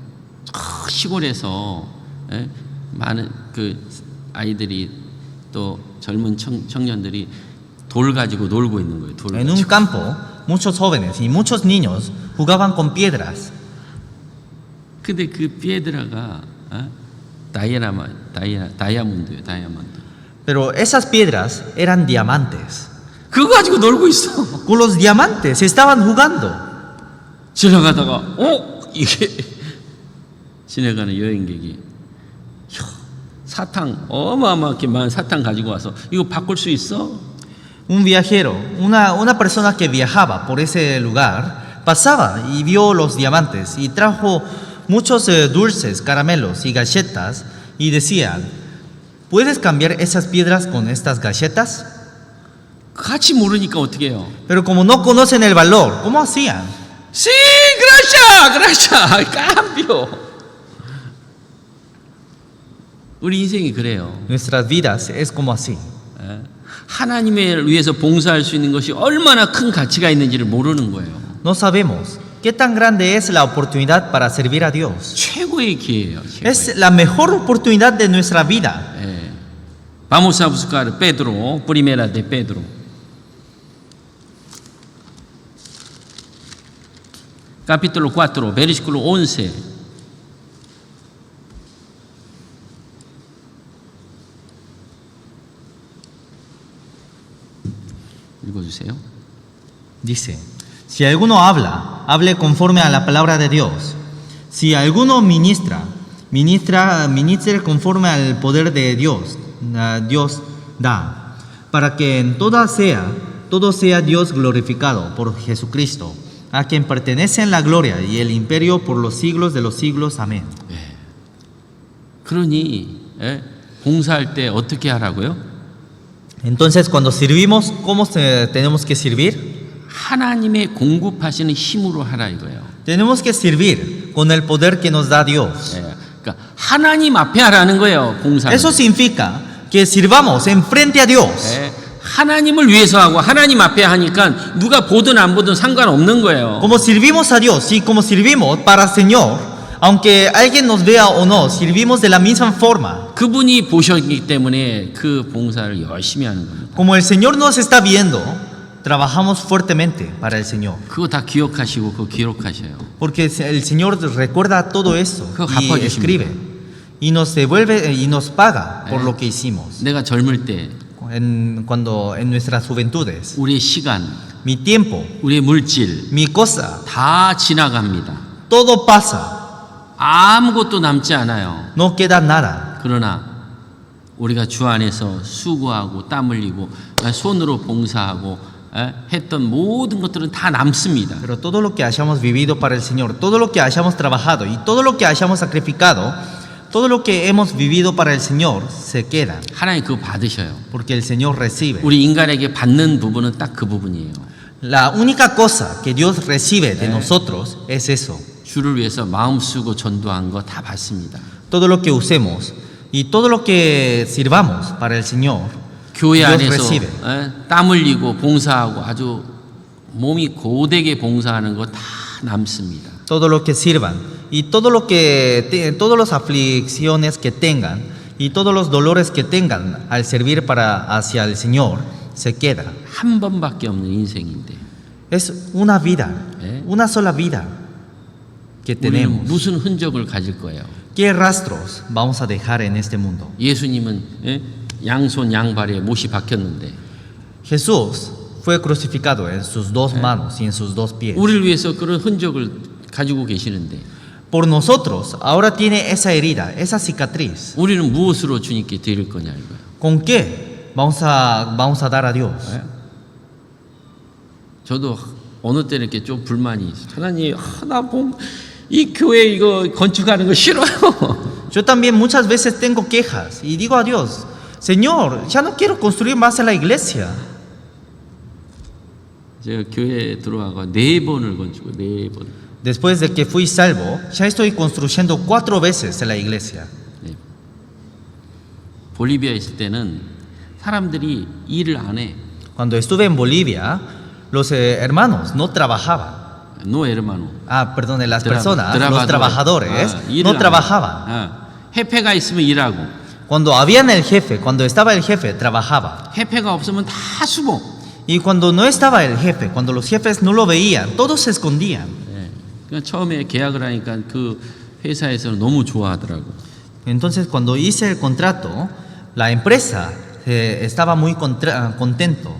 저 시골에서 예? 많은 그 아이들이 또 젊은 청년들이 돌 가지고 놀고 있는 거예요. 돌 En un 가지고. campo, muchos jóvenes y muchos niños jugaban con piedras. 근데 그 피에드라가 다이아몬드예요, 다이아몬드. Pero esas piedras eran diamantes. 그거 가지고 놀고 있어. Con los diamantes estaban jugando. 지나가다가 이게 지나가는 여행객이 사탕 어마어마하게 많은 사탕 가지고 와서 이거 바꿀 수 있어? Un viajero, una persona que viajaba por ese lugar, pasaba y vio los diamantes y trajo muchos dulces, caramelos y galletas y decía, ¿puedes cambiar esas piedras con estas galletas? 같이 모르니까 어떻게 해요? Pero como no conocen el valor, ¿cómo hacían? Sí, gracias, cambio. 우리 인생이 그래요. Nuestras vidas es como así. 하나님을 위해서 봉사할 수 있는 것이 얼마나 큰 가치가 있는지를 모르는 거예요. No sabemos qué tan grande es la oportunidad para servir a Dios. 최고의 기회예요. Es la mejor oportunidad de nuestra vida. Vamos a buscar Pedro, primera de Pedro. capítulo 4, versículo 11. 읽어주세요. Dice, si alguno habla, hable conforme a la palabra de Dios. Si alguno ministre conforme al poder de Dios, Dios da, para que en todo sea Dios glorificado por Jesucristo, a quien pertenecen la gloria y el imperio por los siglos de los siglos. Amén. 그러니 봉사할 때 어떻게 하라고요? Entonces, cuando servimos, ¿cómo tenemos que servir? 하나님의 공급하시는 힘으로 하라 이거예요. Tenemos que servir con el poder que nos da Dios. 그러니까 하나님 앞에 하라는 거예요. 봉사는. Eso significa que sirvamos en frente a Dios. 하나님을 위해서 하고 하나님 앞에 하니까 누가 보든 안 보든 상관없는 거예요. Como servimos a Dios y como servimos para el Señor, aunque alguien nos vea o no, servimos de la misma forma. 그분이 보셨기 때문에 그 봉사를 열심히 하는 겁니다. Como el Señor nos está viendo, trabajamos fuertemente para el Señor. 그거 다 기억하시고 그거 기록하셔요. Porque el Señor recuerda todo eso 그거 y 갚아주십니다. escribe y nos devuelve y nos paga por lo que hicimos. 내가 젊을 때 Cuando en nuestras juventudes, 우리의 시간, mi tiempo, 우리의 물질 mi cosa, 다 지나갑니다. todo pasa, 아무것도 남지 않아요. no queda nada. 그러나 우리가 주 안에서 수고하고 땀 흘리고 손으로 봉사하고 했던 모든 것들은 다 남습니다. Pero todo lo que hayamos vivido para el Señor, todo lo que hayamos trabajado y todo lo que hayamos sacrificado, todo lo que hemos vivido para el Señor se queda, 하나님 그거 받으셔요. porque el Señor recibe. 우리 인간에게 받는 부분은 딱 그 부분이에요. La única cosa que Dios recibe de nosotros es eso. 주를 위해서 마음 쓰고 전도한 거 다 받습니다. Todo lo que usemos y todo lo que sirvamos para el Señor, 교회 Dios 안에서 recibe. 땀 흘리고 봉사하고 아주 몸이 고되게 봉사하는 거 다 남습니다. todo lo que sirvan y todas las aflicciones que tengan y todos los dolores que tengan al servir hacia el Señor se queda. 한 번밖에 없는 인생인데 Es una vida, una sola vida que 우리는 tenemos. 무슨 흔적을 가질 거예요? ¿Qué rastros vamos a dejar en este mundo? 예수님은 양손 양발에 못이 박혔는데 Jesús fue crucificado en sus dos manos y en sus dos pies. 우리를 위해서 그런 흔적을 가지고 계시는데 Por nosotros, ahora tiene esa herida, esa cicatriz. 우리는 무엇으로 주님께 드릴 거냐 이거예요. ¿Con qué vamos a dar a Dios? 저도 어느 때는 이렇게 좀 불만이 있어요. 하나님, 이 교회 이거 건축하는 거 싫어요. Yo también muchas veces tengo quejas y digo a Dios, Señor, ya no quiero construir más en la iglesia. 제가 교회에 들어와서 4번을 건축을 4번. Después de que fui salvo, ya estoy construyendo 4 veces en la iglesia. 네. 볼리비아에 있을 때는 사람들이 일을 안 해. Cuando estuve en Bolivia, los hermanos no trabajaban. No hermano. Perdón, las personas, los trabajadores. trabajadores, 일을 no 안 해. trabajaban. 해패가 있으면 일하고 Cuando había el jefe, cuando estaba el jefe, trabajaba. 해패가 없으면 다 수고. Y cuando no estaba el jefe, cuando los jefes no lo veían, todos se escondían. 그러니까 처음에 계약을 하니까 그 회사에서는 너무 좋아하더라고. Entonces, cuando hice el contrato, la empresa estaba muy contento.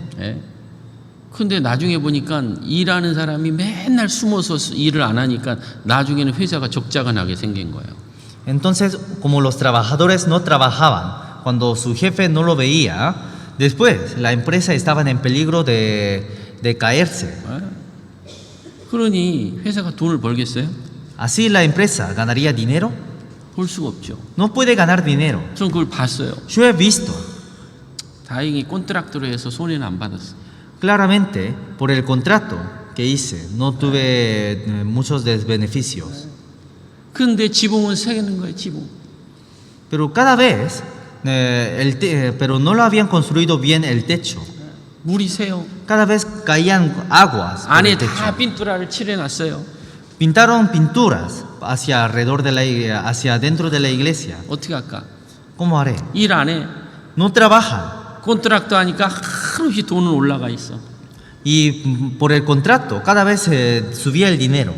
근데 나중에 보니까 일하는 사람이 맨날 숨어서 일을 안 하니까 나중에는 회사가 적자가 나게 생긴 거예요. Entonces, como los trabajadores no trabajaban, cuando su jefe no lo veía, después la empresa estaba en peligro de caerse. 그러니 회사가 돈을 벌겠어요? Así la empresa ganaría dinero. 벌 수가 없죠. No puede ganar dinero. 전 그걸 봤어요. Yo he visto 다행히 콘트랙트로 해서 손해는 안 받았어. claramente por el contrato que hice, no tuve muchos desbeneficios. 근데 지붕은 새는 거예요, 지붕. Pero cada vez, pero no lo habían construido bien el techo. 물이 새요. Cada vez caían aguas por 안에 el techo. 다 핀뚜라를 칠해놨어요. Pintaron pinturas hacia dentro de la iglesia. 어떻게 할까? ¿Cómo haré? 일 안 해. No trabajan. 콘트랙트 하니까 한없이 돈은 올라가 있어. Y por el contrato, cada vez subía el dinero.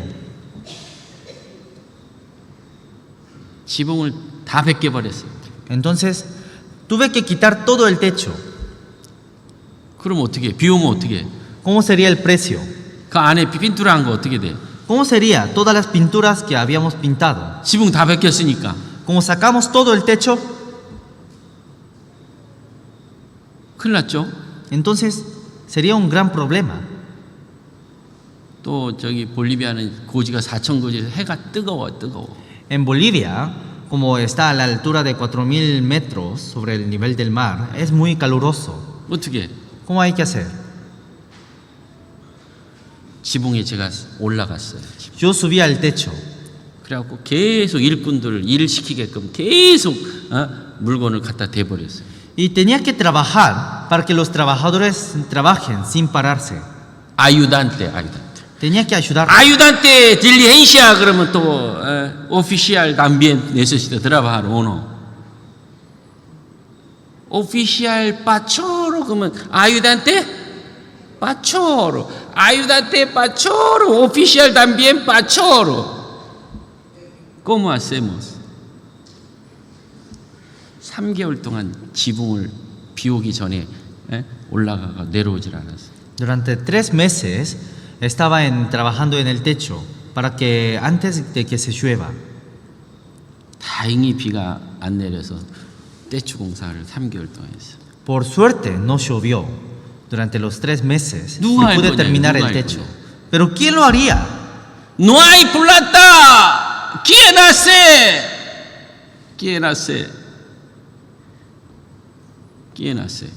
지붕을 다 벗겨버렸어요. Entonces tuve que quitar todo el techo. 그럼 어떻게 해? 비 오면 어떻게 해? ¿Cómo sería el precio? 그 안에 핀tura 한 거 어떻게 돼? ¿Cómo sería todas las pinturas que habíamos pintado? 지붕 다 벗겼으니까. Como sacamos todo el techo, 큰일 났죠? entonces sería un gran problema. 또 저기 볼리비아는 고지가 4,000고지에서 해가 뜨거워. En Bolivia, como está a la altura de 4.000 metros sobre el nivel del mar, es muy caluroso. 어떻게 해? ¿Cómo hay que hacer? 지붕에 제가 올라갔어요. Yo subí al techo 그래갖고 계속 일꾼들을 일을 시키게끔 계속 물건을 갖다 대버렸어요. y tenía que trabajar para que los trabajadores trabajen sin pararse. 아유단테. Tenía que ayudar. 아유단테 딜리헨시아 그러면 또 오피시알 담비엔 네세시테 트라바하러 오노. 오피시알 파초로 그러면 아유단테 파초로. 아유단테 파초로. 오피시알 담비엔 파초로. ¿Cómo hacemos? 3개월 동안 지붕을 비 오기 전에 올라가가 내려오질 않았어요. Durante 3 meses estaba trabajando en el techo para que antes de que se llueva. 다행히 비가 안 내려서 떼추 공사를 3개월 동안 했어요. Por suerte no llovió durante los 3 meses y 누가 할 pude 거냐, terminar 누가 el 할 techo. 거냐. Pero ¿quién lo haría? No hay plata. ¿Quién hace? ¿Quién hace? ¿Quién hace?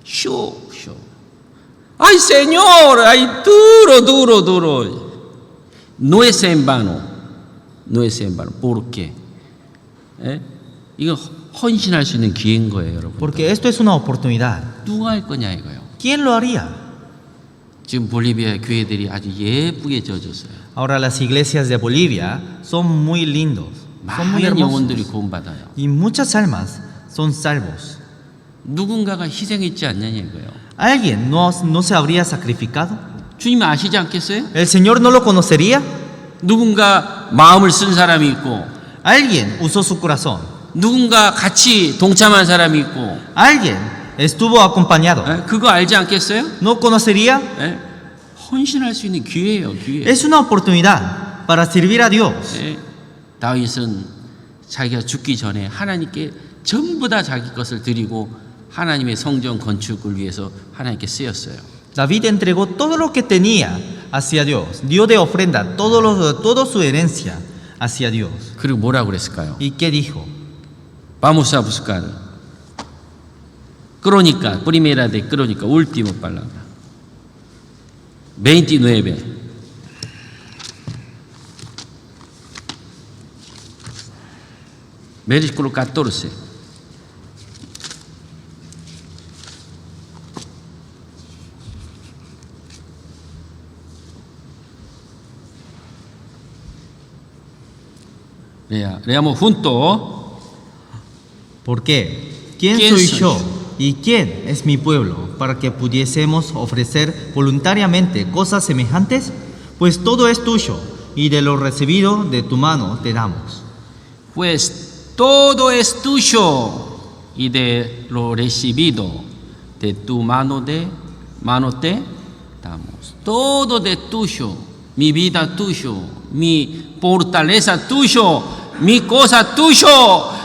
Show. Ay, Señor, ay, duro. No es en vano. ¿Por qué? 이거 헌신할 수 있는 기회인 거예요, 여러분. Porque esto es una oportunidad. 누가 할 거냐 이거요. ¿Quién lo haría? 지금 볼리비아 교회들이 아주 예쁘게 지어졌어요. Ahora las iglesias de Bolivia son muy lindos, son muy 많은 영혼들이 hermosos 구원받아요. y muchas almas son salvos. 누군가가 희생했지 않냐냐 이거요. ¿Alguien no se habría sacrificado? 주님 아시지 않겠어요? ¿El Señor no lo conocería? 누군가 마음을 쓴 사람이 있고, Alguien usó su corazón. 누군가 같이 동참한 사람이 있고, Alguien estuvo acompañado. 그거 알지 않겠어요? ¿No conocería? 헌신할 수 있는 기회예요, 기회. Es una oportunidad para servir a Dios. 다윗은 자기가 죽기 전에 하나님께 전부 다 자기 것을 드리고 하나님의 성전 건축을 위해서 하나님께 쓰였어요. David entregó todo lo que tenía hacia Dios. Dio de ofrenda toda su herencia hacia Dios. 그리고 뭐라고 그랬을까요? ¿Y qué dijo? Vamos a buscar. Crónica, primera de Crónica, última palabra. 29. Versículo 14. Leamos juntos. ¿Por qué? ¿Quién ¿Quién soy soy yo? yo? ¿Y quién es mi pueblo para que pudiésemos ofrecer voluntariamente cosas semejantes? Pues todo es tuyo y de lo recibido de tu mano te damos. Pues todo es tuyo y de lo recibido de tu mano te damos. Todo de tuyo, mi vida tuyo, mi fortaleza tuyo, mi cosa tuyo.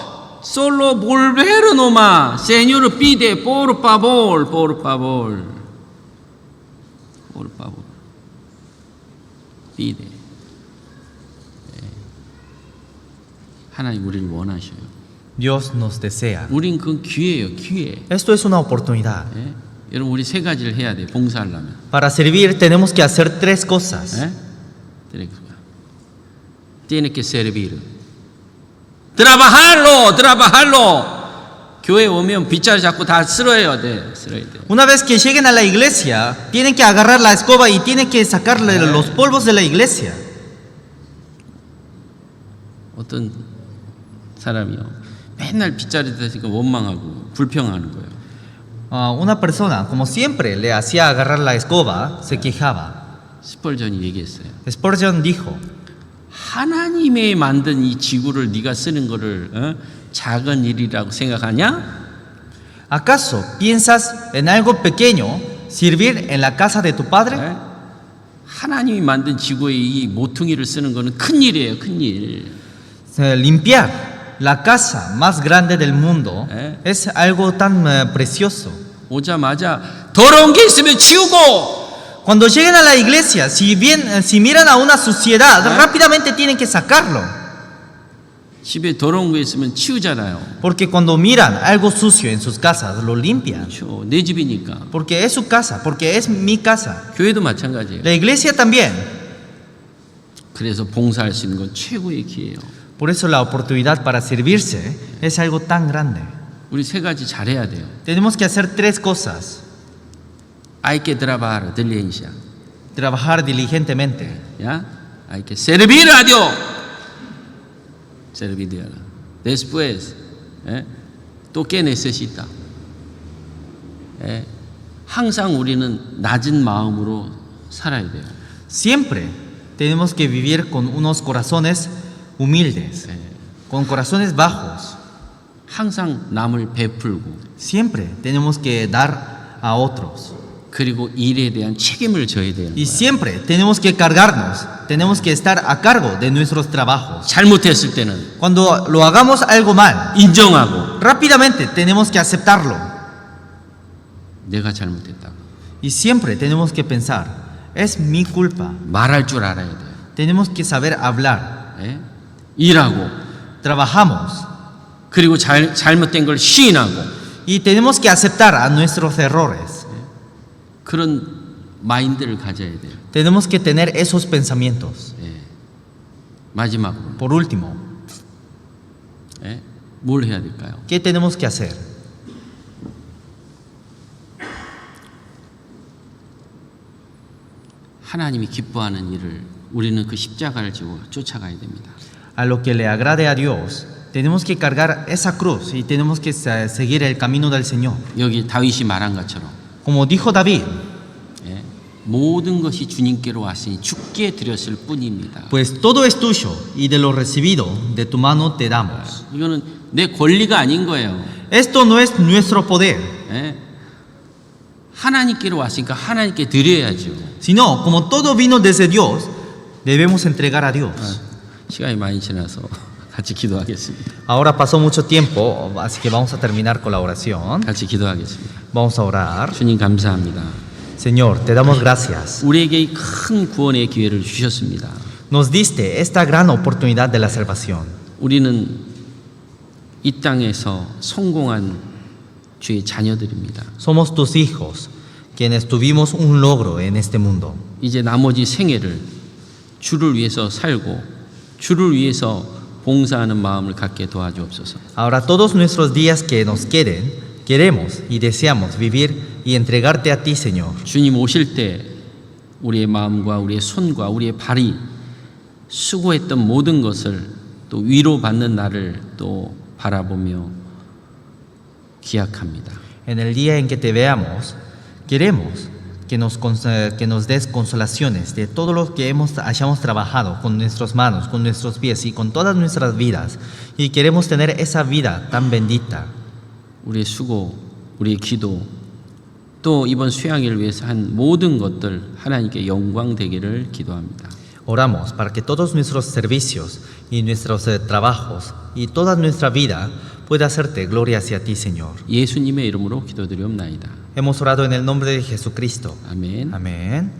Solo volver nomás. Señor pide, por favor. Pide. 하나님 우리를 원하셔요. Dios nos desea. 우린 그건 기회예요, 기회. Esto es una oportunidad. 여러분 우리 3가지를 해야 돼. 봉사하려면. Para servir tenemos que hacer 3 cosas. Tiene que servir. Trabajarlo. 교회 오면 빗자루 잡고 다 쓸어야 돼. Una vez que lleguen a la iglesia, tienen que agarrar la escoba y tienen que sacarle los polvos de la iglesia. 어떤 사람이요. 맨날 빗자루 대니까 원망하고 불평하는 거예요. Una persona, como siempre, le hacía agarrar la escoba, se quejaba. 스펄전이 얘기했어요. Spurgeon dijo, 하나님이 만든 이 지구를 네가 쓰는 거를 작은 일이라고 생각하냐? ¿Acaso piensas en algo pequeño, servir en la casa de tu padre? 예? 하나님이 만든 지구의 이 모퉁이를 쓰는 거는 큰 일이에요, 큰 일. Limpiar la casa más grande del mundo es algo tan precioso. 오자마자 더러운 게 있으면 치우고 Cuando lleguen a la iglesia, si miran a una suciedad, rápidamente tienen que sacarlo. 집에 더러운 거 있으면 치우잖아요. Porque cuando miran algo sucio en sus casas, lo limpian. 그렇죠. 내 집이니까. Porque es su casa, porque es mi casa. 교회도 마찬가지예요. La iglesia también. 그래서 봉사할 수 있는 건 최고의 기회예요. Por eso la oportunidad para servirse es algo tan grande. 우리 세 가지 잘해야 돼요. Tenemos que hacer tres cosas. Hay que trabajar diligencia. Trabajar diligentemente. ¿Ya? Hay que servir a Dios. Servir a Dios. Después, 또 ¿qué necesita? 항상 우리는 낮은 마음으로 살아야 돼요. Siempre tenemos que vivir con unos corazones humildes, con corazones bajos. 항상 남을 베풀고 Siempre tenemos que dar a otros. 그리고 일에 대한 책임을 져야 돼요. Y siempre tenemos que cargarnos, tenemos que estar a cargo de nuestros trabajos. 잘못했을 때는 Cuando lo hagamos algo mal, 인정하고 rápidamente tenemos que aceptarlo. 내가 잘못했다고 Y siempre tenemos que pensar, es mi culpa. 말할 줄 알아야 돼요. Tenemos que saber hablar. 일하고 Trabajamos 그리고 잘못된 걸 시인하고 y tenemos que aceptar a nuestros errores. 그런 마인드를 가져야 돼요. Tenemos que tener esos pensamientos. 마지막으로 Por último, 뭘 해야 될까요? ¿qué tenemos que hacer? 하나님이 기뻐하는 일을 우리는 그 십자가를 지고 쫓아가야 됩니다. A lo que le agrade a Dios, tenemos que cargar esa cruz y tenemos que seguir el camino del Señor. 여기 다윗이 말한 것처럼 Como dijo David, 모든 것이 주님께로 왔으니 주께 드렸을 뿐입니다. pues todo es tuyo y de lo recibido de tu mano te damos. 이거는 내 권리가 아닌 거예요. Esto no es nuestro poder, 하나님께로 왔으니까 하나님께 드려야죠. sino como todo vino desde Dios, debemos entregar a Dios. 시간이 많이 지나서 같이 기도하겠습니다. Ahora pasó mucho tiempo, así que vamos a terminar con la oración. 같이 기도하겠습니다. Vamos a orar. 주님 감사합니다. Señor, te damos gracias. 우리에게 이 큰 구원의 기회를 주셨습니다. Nos diste esta gran oportunidad de la salvación. 우리는 이 땅에서 성공한 주의 자녀들입니다. Somos tus hijos, quienes tuvimos un logro en este mundo. 이제 나머지 생애를 주를 위해서 살고 주를 위해서 봉사하는 마음을 갖게 도와주옵소서. Ahora todos nuestros días que nos queden, queremos y deseamos vivir y entregarte a ti, Señor. 주님 오실 때 우리의 마음과 우리의 손과 우리의 발이 수고했던 모든 것을 또 위로받는 날을 또 바라보며 기약합니다. En el día en que te veamos, queremos que nos des consolaciones de todo lo que hayamos trabajado con nuestras manos, con nuestros pies y con todas nuestras vidas. Y queremos tener esa vida tan bendita. 우리의 수고, 우리의 기도, 또 이번 수양일을 위해서 한 모든 것들 하나님께 영광 되기를 기도합니다. Oramos para que todos nuestros servicios y nuestros trabajos y toda nuestra vida pueda hacerte gloria hacia ti, Señor. 예수님의 이름으로 기도드리옵나이다. Hemos orado en el nombre de Jesucristo. 아멘. Amén.